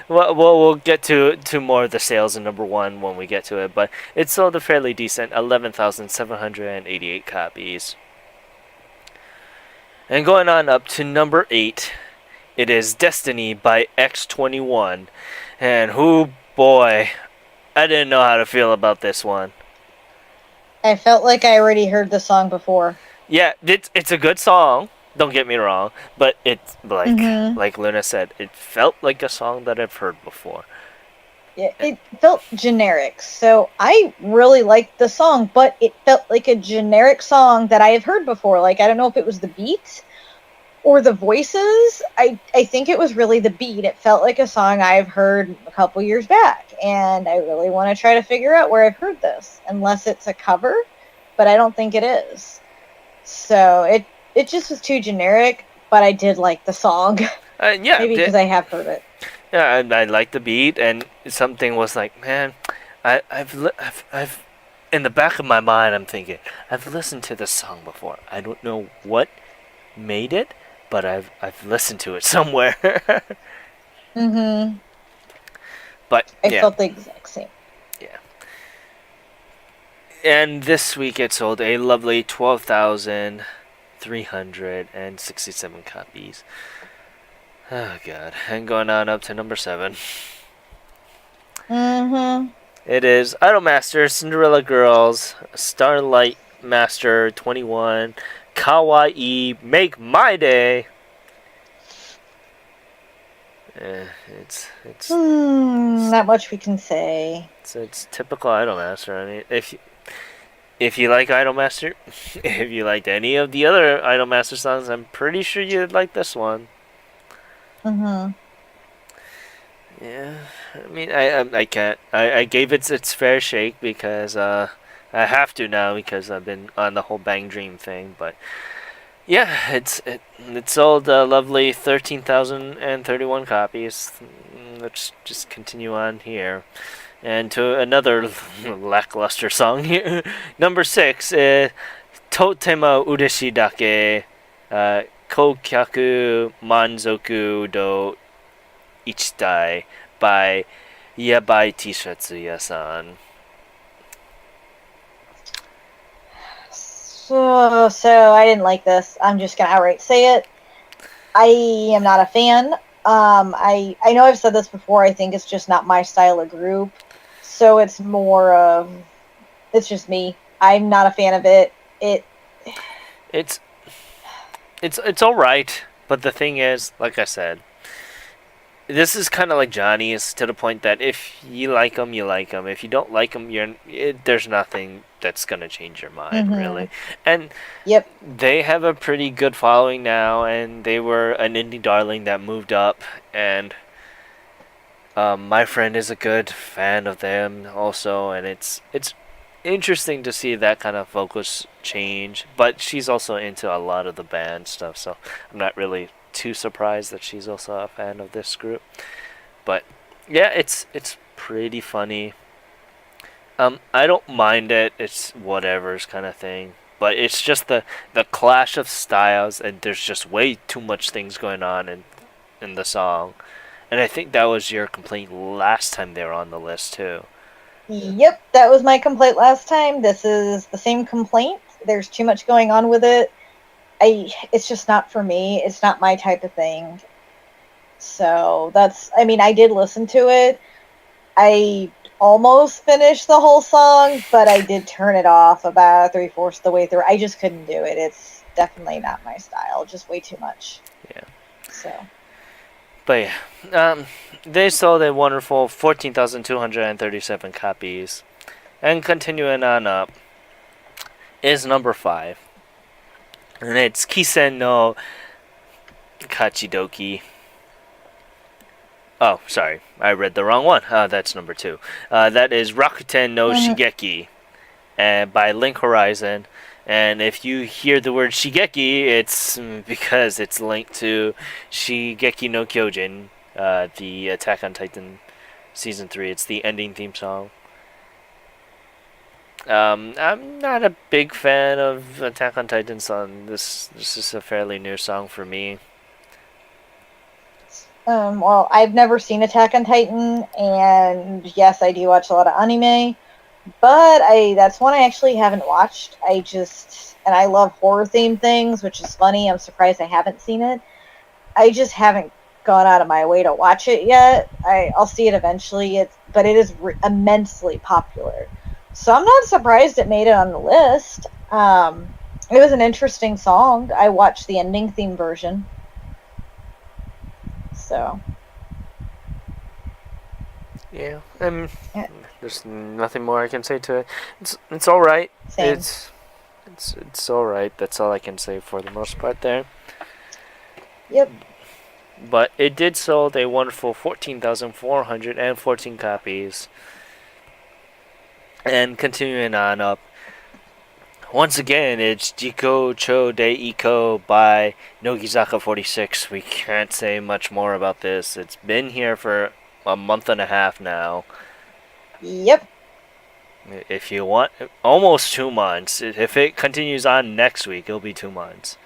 we'll get to more of the sales in number one when we get to it. But it sold a fairly decent 11,788 copies. And going on up to number 8, it is Destiny by X21. And oh boy, I didn't know how to feel about this one. I felt like I already heard the song before. Yeah, it's a good song. Don't get me wrong, but it's like Luna said, it felt like a song that I've heard before. Yeah, it felt generic. So I really liked the song, but it felt like a generic song that I have heard before. Like, I don't know if it was the beat or the voices. I think it was really the beat. It felt like a song I've heard a couple years back, and I really want to try to figure out where I've heard this, unless it's a cover, but I don't think it is. So it just was too generic, but I did like the song. Yeah, maybe because I have heard it. Yeah, I liked the beat, and something was like, man, I've in the back of my mind, I'm thinking, I've listened to this song before. I don't know what made it, but I've listened to it somewhere. But I felt the exact same. Yeah. And this week it sold a lovely 12,367 copies. Oh god. And going on up to number 7. It is Idolmaster Cinderella Girls Starlight Master 21 Kawaii Make My Day. It's not much we can say. It's typical Idolmaster. I mean, if you like Idolmaster, if you liked any of the other Idolmaster songs, I'm pretty sure you'd like this one. Mhm. Yeah, I mean, I can't. I gave it its fair shake because I have to now because I've been on the whole Bang Dream thing. But yeah, it sold a lovely 13,031 copies. Let's just continue on here. And to another lackluster song here. Number 6, Totema Ureshi Dake, Koukyaku Manzoku do Ichitai by Yabai Tishatsuya-san. So I didn't like this. I'm just gonna outright say it. I am not a fan. I know I've said this before. I think it's just not my style of group. So it's more of it's just me. I'm not a fan of it. It's it's all right, but the thing is, like I said, this is kind of like Johnny's to the point that if you like them, you like them. If you don't like them, there's nothing that's gonna change your mind, really. And Yep. they have a pretty good following now, and they were an indie darling that moved up, and my friend is a good fan of them also, and it's interesting to see that kind of focus change. But she's also into a lot of the band stuff, so I'm not really too surprised that she's also a fan of this group. But yeah, it's pretty funny. I don't mind it. It's whatever's kind of thing. But it's just the clash of styles, and there's just way too much things going on in the song. And I think that was your complaint last time they were on the list too. Yep, that was my complaint last time. This is the same complaint. There's too much going on with it. It's just not for me. It's not my type of thing. So I mean, I did listen to it. I almost finished the whole song, but I did turn it off about 3/4 the way through. I just couldn't do it. It's definitely not my style. Just way too much. Yeah. So. But yeah, they sold a wonderful 14,237 copies. And continuing on up is number 5. And it's Kisen no Kachidoki. Oh, sorry. I read the wrong one. That's number 2. That is Rakuten no Shigeki by Link Horizon. And if you hear the word Shigeki, it's because it's linked to Shigeki no Kyojin, the Attack on Titan Season 3. It's the ending theme song. I'm not a big fan of Attack on Titan song. This is a fairly new song for me. Well, I've never seen Attack on Titan, and yes, I do watch a lot of anime, but that's one I actually haven't watched. And I love horror themed things, which is funny. I'm surprised I haven't seen it. I just haven't gone out of my way to watch it yet. I'll see it eventually. But it is immensely popular, so I'm not surprised it made it on the list. It was an interesting song. I watched the ending theme version. So. Yeah, there's nothing more I can say to it. It's all right. Same. It's all right. That's all I can say for the most part there. Yep. But it did sold a wonderful 14,414 copies. And continuing on up, once again, it's Jiko Cho de Iko by Nogizaka 46. We can't say much more about this. It's been here for a month and a half now. Yep. If you want, almost 2 months. If it continues on next week, it'll be 2 months.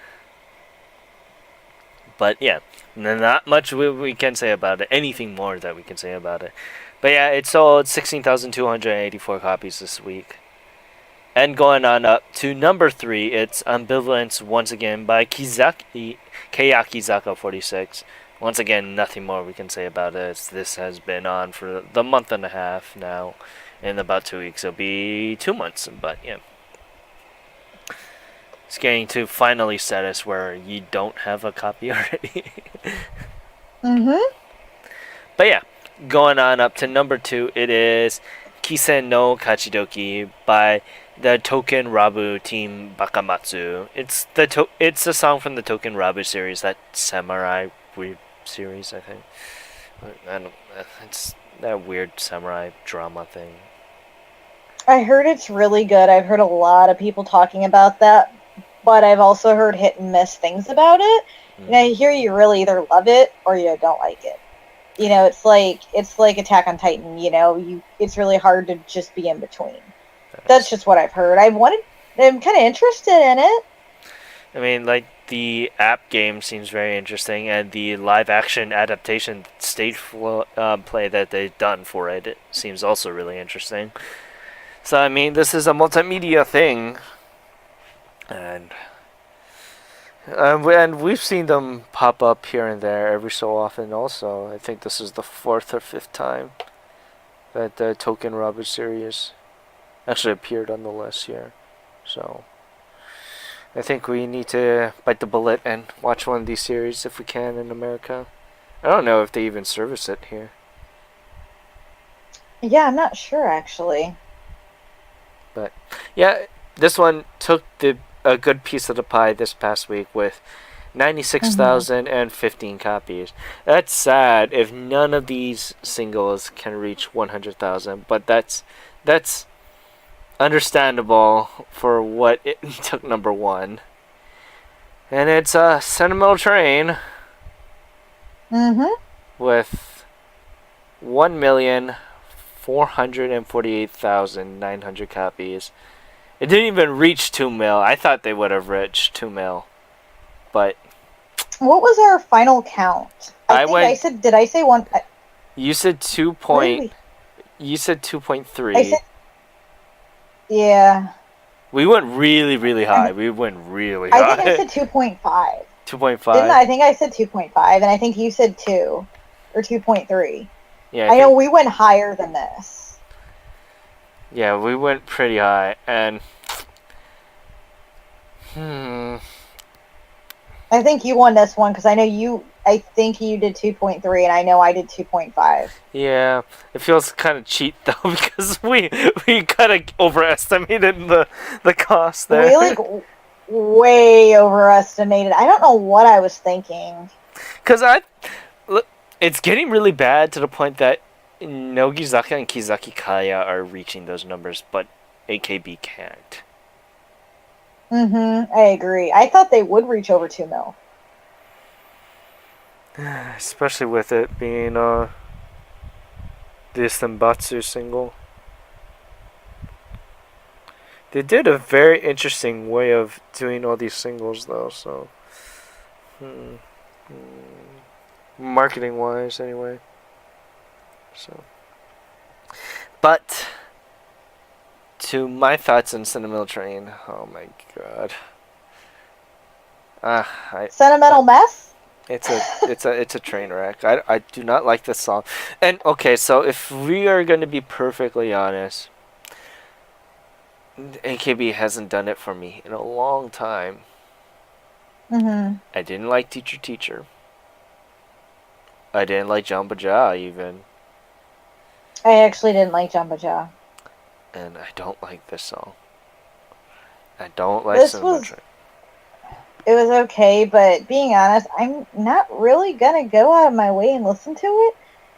But yeah, not much we can say about it. Anything more that we can say about it. But yeah, it sold 16,284 copies this week. And going on up to number 3, it's Ambivalence once again by Keyakizaka 46. Once again, nothing more we can say about it. This has been on for the month and a half now. In about 2 weeks, it'll be 2 months. But yeah, it's getting to finally status where you don't have a copy already. But yeah, going on up to number 2, it is Kisen no Kachidoki by the Token Rabu Team Bakamatsu. It's a song from the Token Rabu series, that samurai weird series, I think. I don't. It's that weird samurai drama thing. I heard it's really good. I've heard a lot of people talking about that, but I've also heard hit and miss things about it. And I hear you really either love it or you don't like it. You know, it's like Attack on Titan. You know, it's really hard to just be in between. That's just what I've heard. I'm kind of interested in it. I mean, like, the app game seems very interesting, and the live action adaptation stage play that they've done for it seems also really interesting. So, I mean, this is a multimedia thing, and we've seen them pop up here and there every so often. Also, I think this is the 4th or 5th time that the Token Robber series actually appeared on the list here. So I think we need to bite the bullet and watch one of these series if we can in America. I don't know if they even service it here. Yeah, I'm not sure actually. But yeah, this one took a good piece of the pie this past week with 96,015 copies. That's sad if none of these singles can reach 100,000, but that's understandable for what it took number one. And it's a Sentimental Train with 1,448,900 copies. It didn't even reach 2 mil. I thought they would have reached 2 mil. But what was our final count? Did I say one? You said 2 You said 2.3. I said, yeah. We went really, really high. We went really high. I think I said 2.5. 2.5? Didn't I? I think I said 2.5, and I think you said 2 or 2.3. Yeah, I know we went higher than this. Yeah, we went pretty high, and I think you won this one because I know you. I think you did 2.3, and I know I did 2.5. Yeah, it feels kind of cheap though because we kind of overestimated the cost there. We way overestimated. I don't know what I was thinking. Because it's getting really bad to the point that Nogizaka and Kizaki Kaya are reaching those numbers, but AKB can't. I agree. I thought they would reach over 2 mil. Especially with it being the Senbatsu single. They did a very interesting way of doing all these singles though, so marketing wise anyway. So, but to my thoughts on Sentimental Train, oh my god. Sentimental Mess? It's a train wreck. I do not like this song. And okay, so if we are going to be perfectly honest, AKB hasn't done it for me in a long time. I didn't like Teacher Teacher. I didn't like Jamba Ja even. I actually didn't like Jamba Ja. And I don't like this song. I don't like Sentimental Train. It was okay, but being honest, I'm not really gonna go out of my way and listen to it.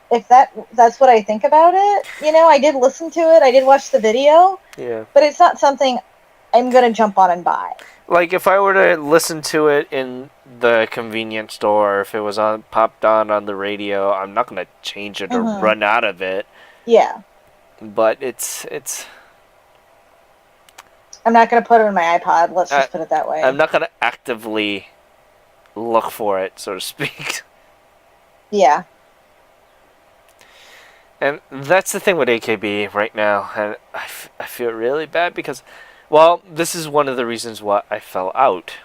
If that's what I think about it. You know, I did listen to it, I did watch the video. Yeah. But it's not something I'm gonna jump on and buy. Like if I were to listen to it in the convenience store, if it was popped on the radio, I'm not gonna change it or run out of it. Yeah. But it's I'm not going to put it on my iPod. Let's just put it that way. I'm not going to actively look for it, so to speak. Yeah. And that's the thing with AKB right now. And I feel really bad because, well, this is one of the reasons why I fell out.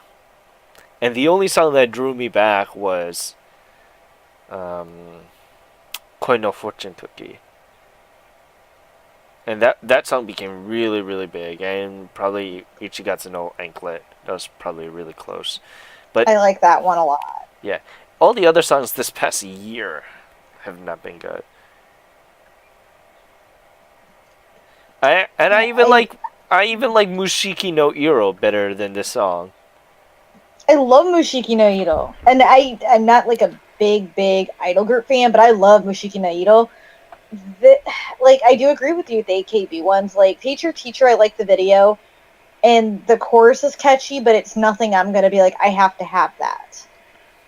And the only song that drew me back was Koi no Fortune Cookie. And that song became really, really big, and probably Ichigatsu no Anklet. That was probably really close. But I like that one a lot. Yeah. All the other songs this past year have not been good. I I even like Mushiki no Iro better than this song. I love Mushiki no Ito, and I'm not like a big idol group fan, but I love Mushiki no Ito. Like I do agree with you with the AKB ones. Like Teacher, I like the video, and the chorus is catchy, but it's nothing I'm gonna be like I have to have that.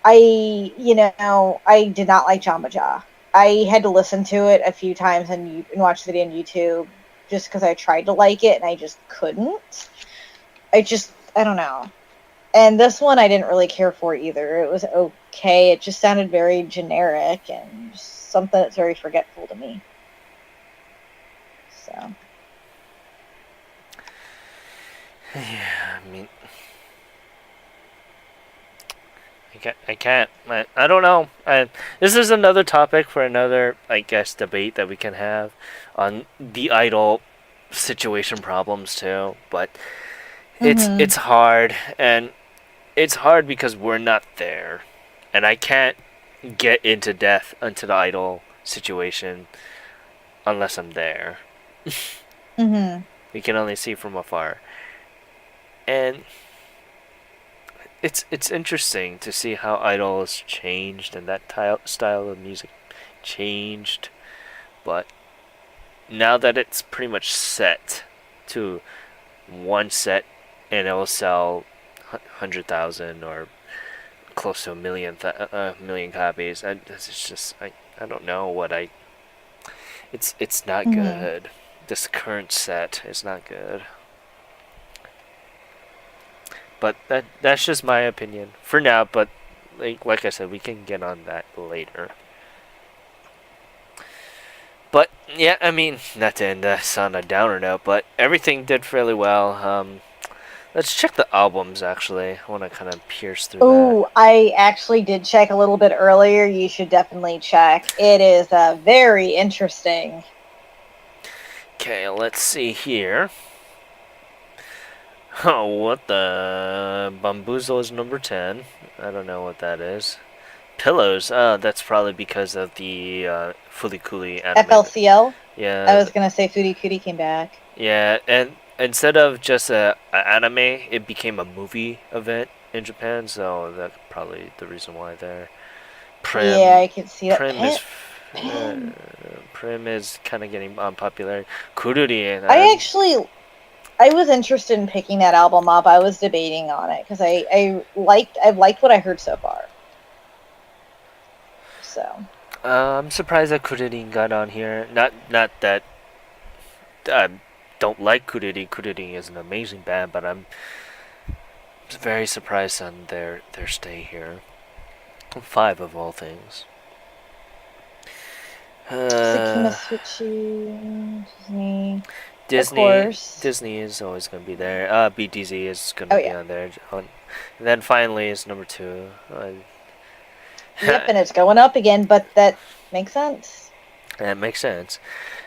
I did not like Jamba Ja. I had to listen to it a few times and watch the video on YouTube just because I tried to like it and I just couldn't. I don't know. And this one I didn't really care for either. It was okay. It just sounded very generic and just something that's very forgetful to me. So. Yeah, I mean, I can't. I don't know. This is another topic for another, I guess, debate that we can have on the idol situation problems too. But it's hard, and it's hard because we're not there, and I can't get into depth into the idol situation unless I'm there. We can only see from afar, and it's interesting to see how idol has changed and that style of music changed, but now that it's pretty much set to one set and it will sell 100,000 or close to a million copies. It's just I don't know what I. It's not good. This current set is not good. But that's just my opinion for now. But like I said, we can get on that later. But yeah, I mean, not to end this on a downer note, but everything did fairly well. Let's check the albums, actually. I want to kind of pierce through that. Oh, I actually did check a little bit earlier. You should definitely check. It is very interesting. Okay, let's see here. Oh, what the... Bamboozle is number 10. I don't know what that is. Pillows, that's probably because of the Fulikuli anime. FLCL? Yeah. I was going to say Foodie Cootie came back. Yeah, and instead of just a anime, it became a movie event in Japan, so that's probably the reason why there. Prim, yeah, I can see that. Prim is kind of getting unpopular. Kururi, I was interested in picking that album up. I was debating on it because I've liked what I heard so far. So. I'm surprised that Kururi got on here. Not that I don't like Kururi. Kururi is an amazing band, but I'm very surprised on their stay here. 5 of all things. Disney is always going to be there. BTZ is going to be on there. And then finally is number 2. Yep, and it's going up again, but that makes sense. That makes sense.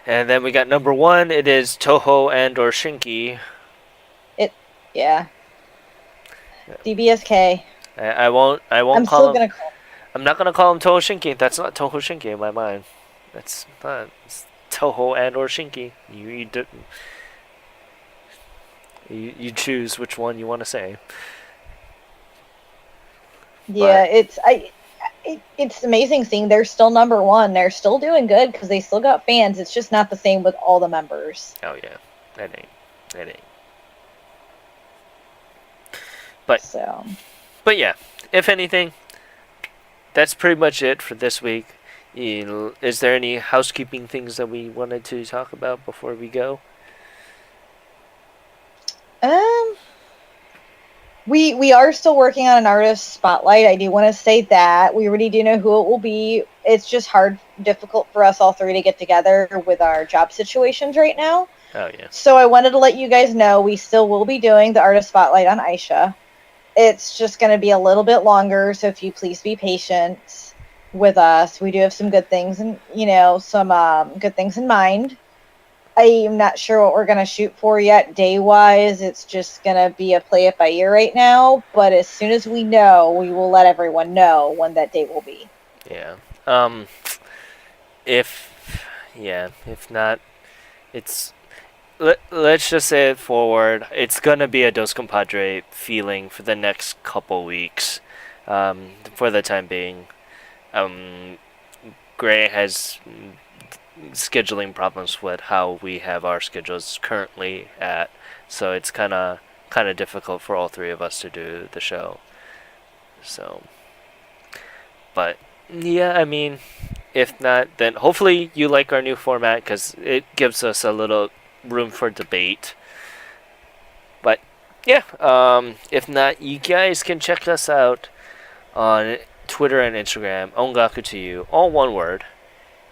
And then we got number 1. It is Toho and or Shinki. Yeah. DBSK. I'm not gonna call him Toho Shinki. That's not Toho Shinki in my mind. That's not. It's Toho and or Shinki. You choose which one you want to say. Yeah, it's amazing seeing they're still number 1. They're still doing good because they still got fans. It's just not the same with all the members. Oh yeah, that ain't. But yeah, if anything, that's pretty much it for this week. Is there any housekeeping things that we wanted to talk about before we go? We are still working on an artist spotlight. I do want to say that we already do know who it will be. It's just difficult for us all 3 to get together with our job situations right now. Oh yeah. So I wanted to let you guys know we still will be doing the artist spotlight on Aisha. It's just going to be a little bit longer, so if you please be patient with us. We do have some good things and some good things in mind. I am not sure what we're going to shoot for yet day-wise. It's just going to be a play it by ear right now, but as soon as we know, we will let everyone know when that date will be. Yeah. If not, it's let's just say it forward. It's gonna be a Dos Compadre feeling for the next couple weeks, for the time being. Um, Gray has scheduling problems with how we have our schedules currently at, so it's kind of difficult for all three of us to do the show. So, but yeah, I mean, if not, then hopefully you like our new format because it gives us a little room for debate. But yeah, if not, you guys can check us out on Twitter and Instagram, ongaku to you, all one word.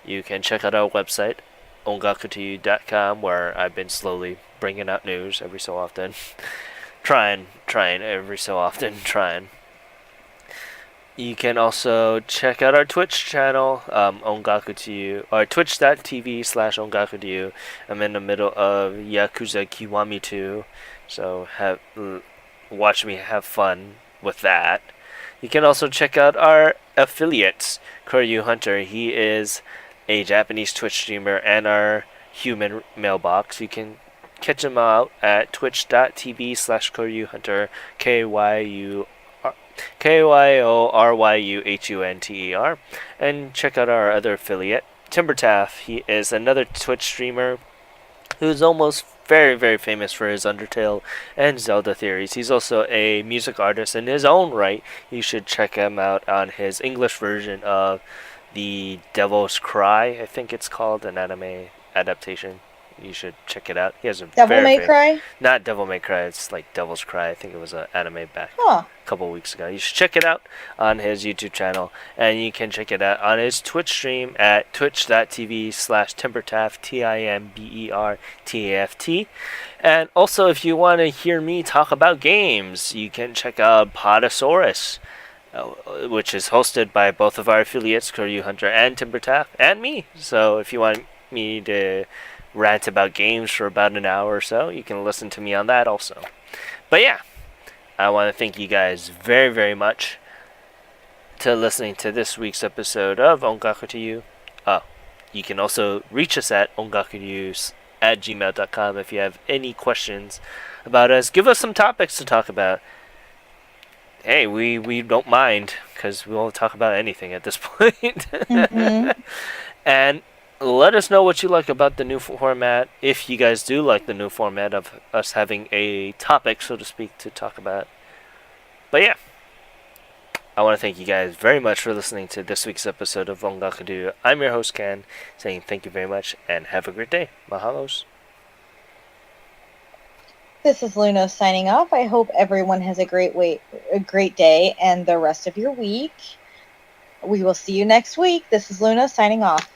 You can check out our website, ongakutoyou.com, where I've been slowly bringing out news every so often. trying every so often, trying. You can also check out our Twitch channel, Ongaku to You, or twitch.tv/Ongaku to You. I'm in the middle of Yakuza Kiwami 2, so watch me have fun with that. You can also check out our affiliates, Koryu Hunter. He is a Japanese Twitch streamer and our human mailbox. You can catch him out at twitch.tv/Koryu Hunter, KYORYUHUNTER, and check out our other affiliate, Timbertaff. He is another Twitch streamer who's almost very, very famous for his Undertale and Zelda theories. He's also a music artist in his own right. You should check him out on his English version of The Devil's Cry, I think it's called, an anime adaptation. You should check it out. He has a Devil May Cry? Not Devil May Cry, it's like Devil's Cry. I think it was an anime back a couple weeks ago. You should check it out on his YouTube channel, and you can check it out on his Twitch stream at twitch.tv/Timbertaft, TIMBERTAFT. And also, if you want to hear me talk about games, you can check out Podosaurus, which is hosted by both of our affiliates, Koryu Hunter and Timbertaft, and me. So if you want me to rant about games for about an hour or so, you can listen to me on that also. But yeah, I want to thank you guys very, very much to listening to this week's episode of Ongaku to You. You can also reach us at ongakutoyou@gmail.com if you have any questions about us. Give us some topics to talk about. Hey, we don't mind, because we'll talk about anything at this point. Mm-hmm. And let us know what you like about the new format, if you guys do like the new format of us having a topic, so to speak, to talk about. But yeah, I want to thank you guys very much for listening to this week's episode of Ongaku to You. I'm your host, Ken, saying thank you very much and have a great day. Mahalos. This is Luna signing off. I hope everyone has a great day and the rest of your week. We will see you next week. This is Luna signing off.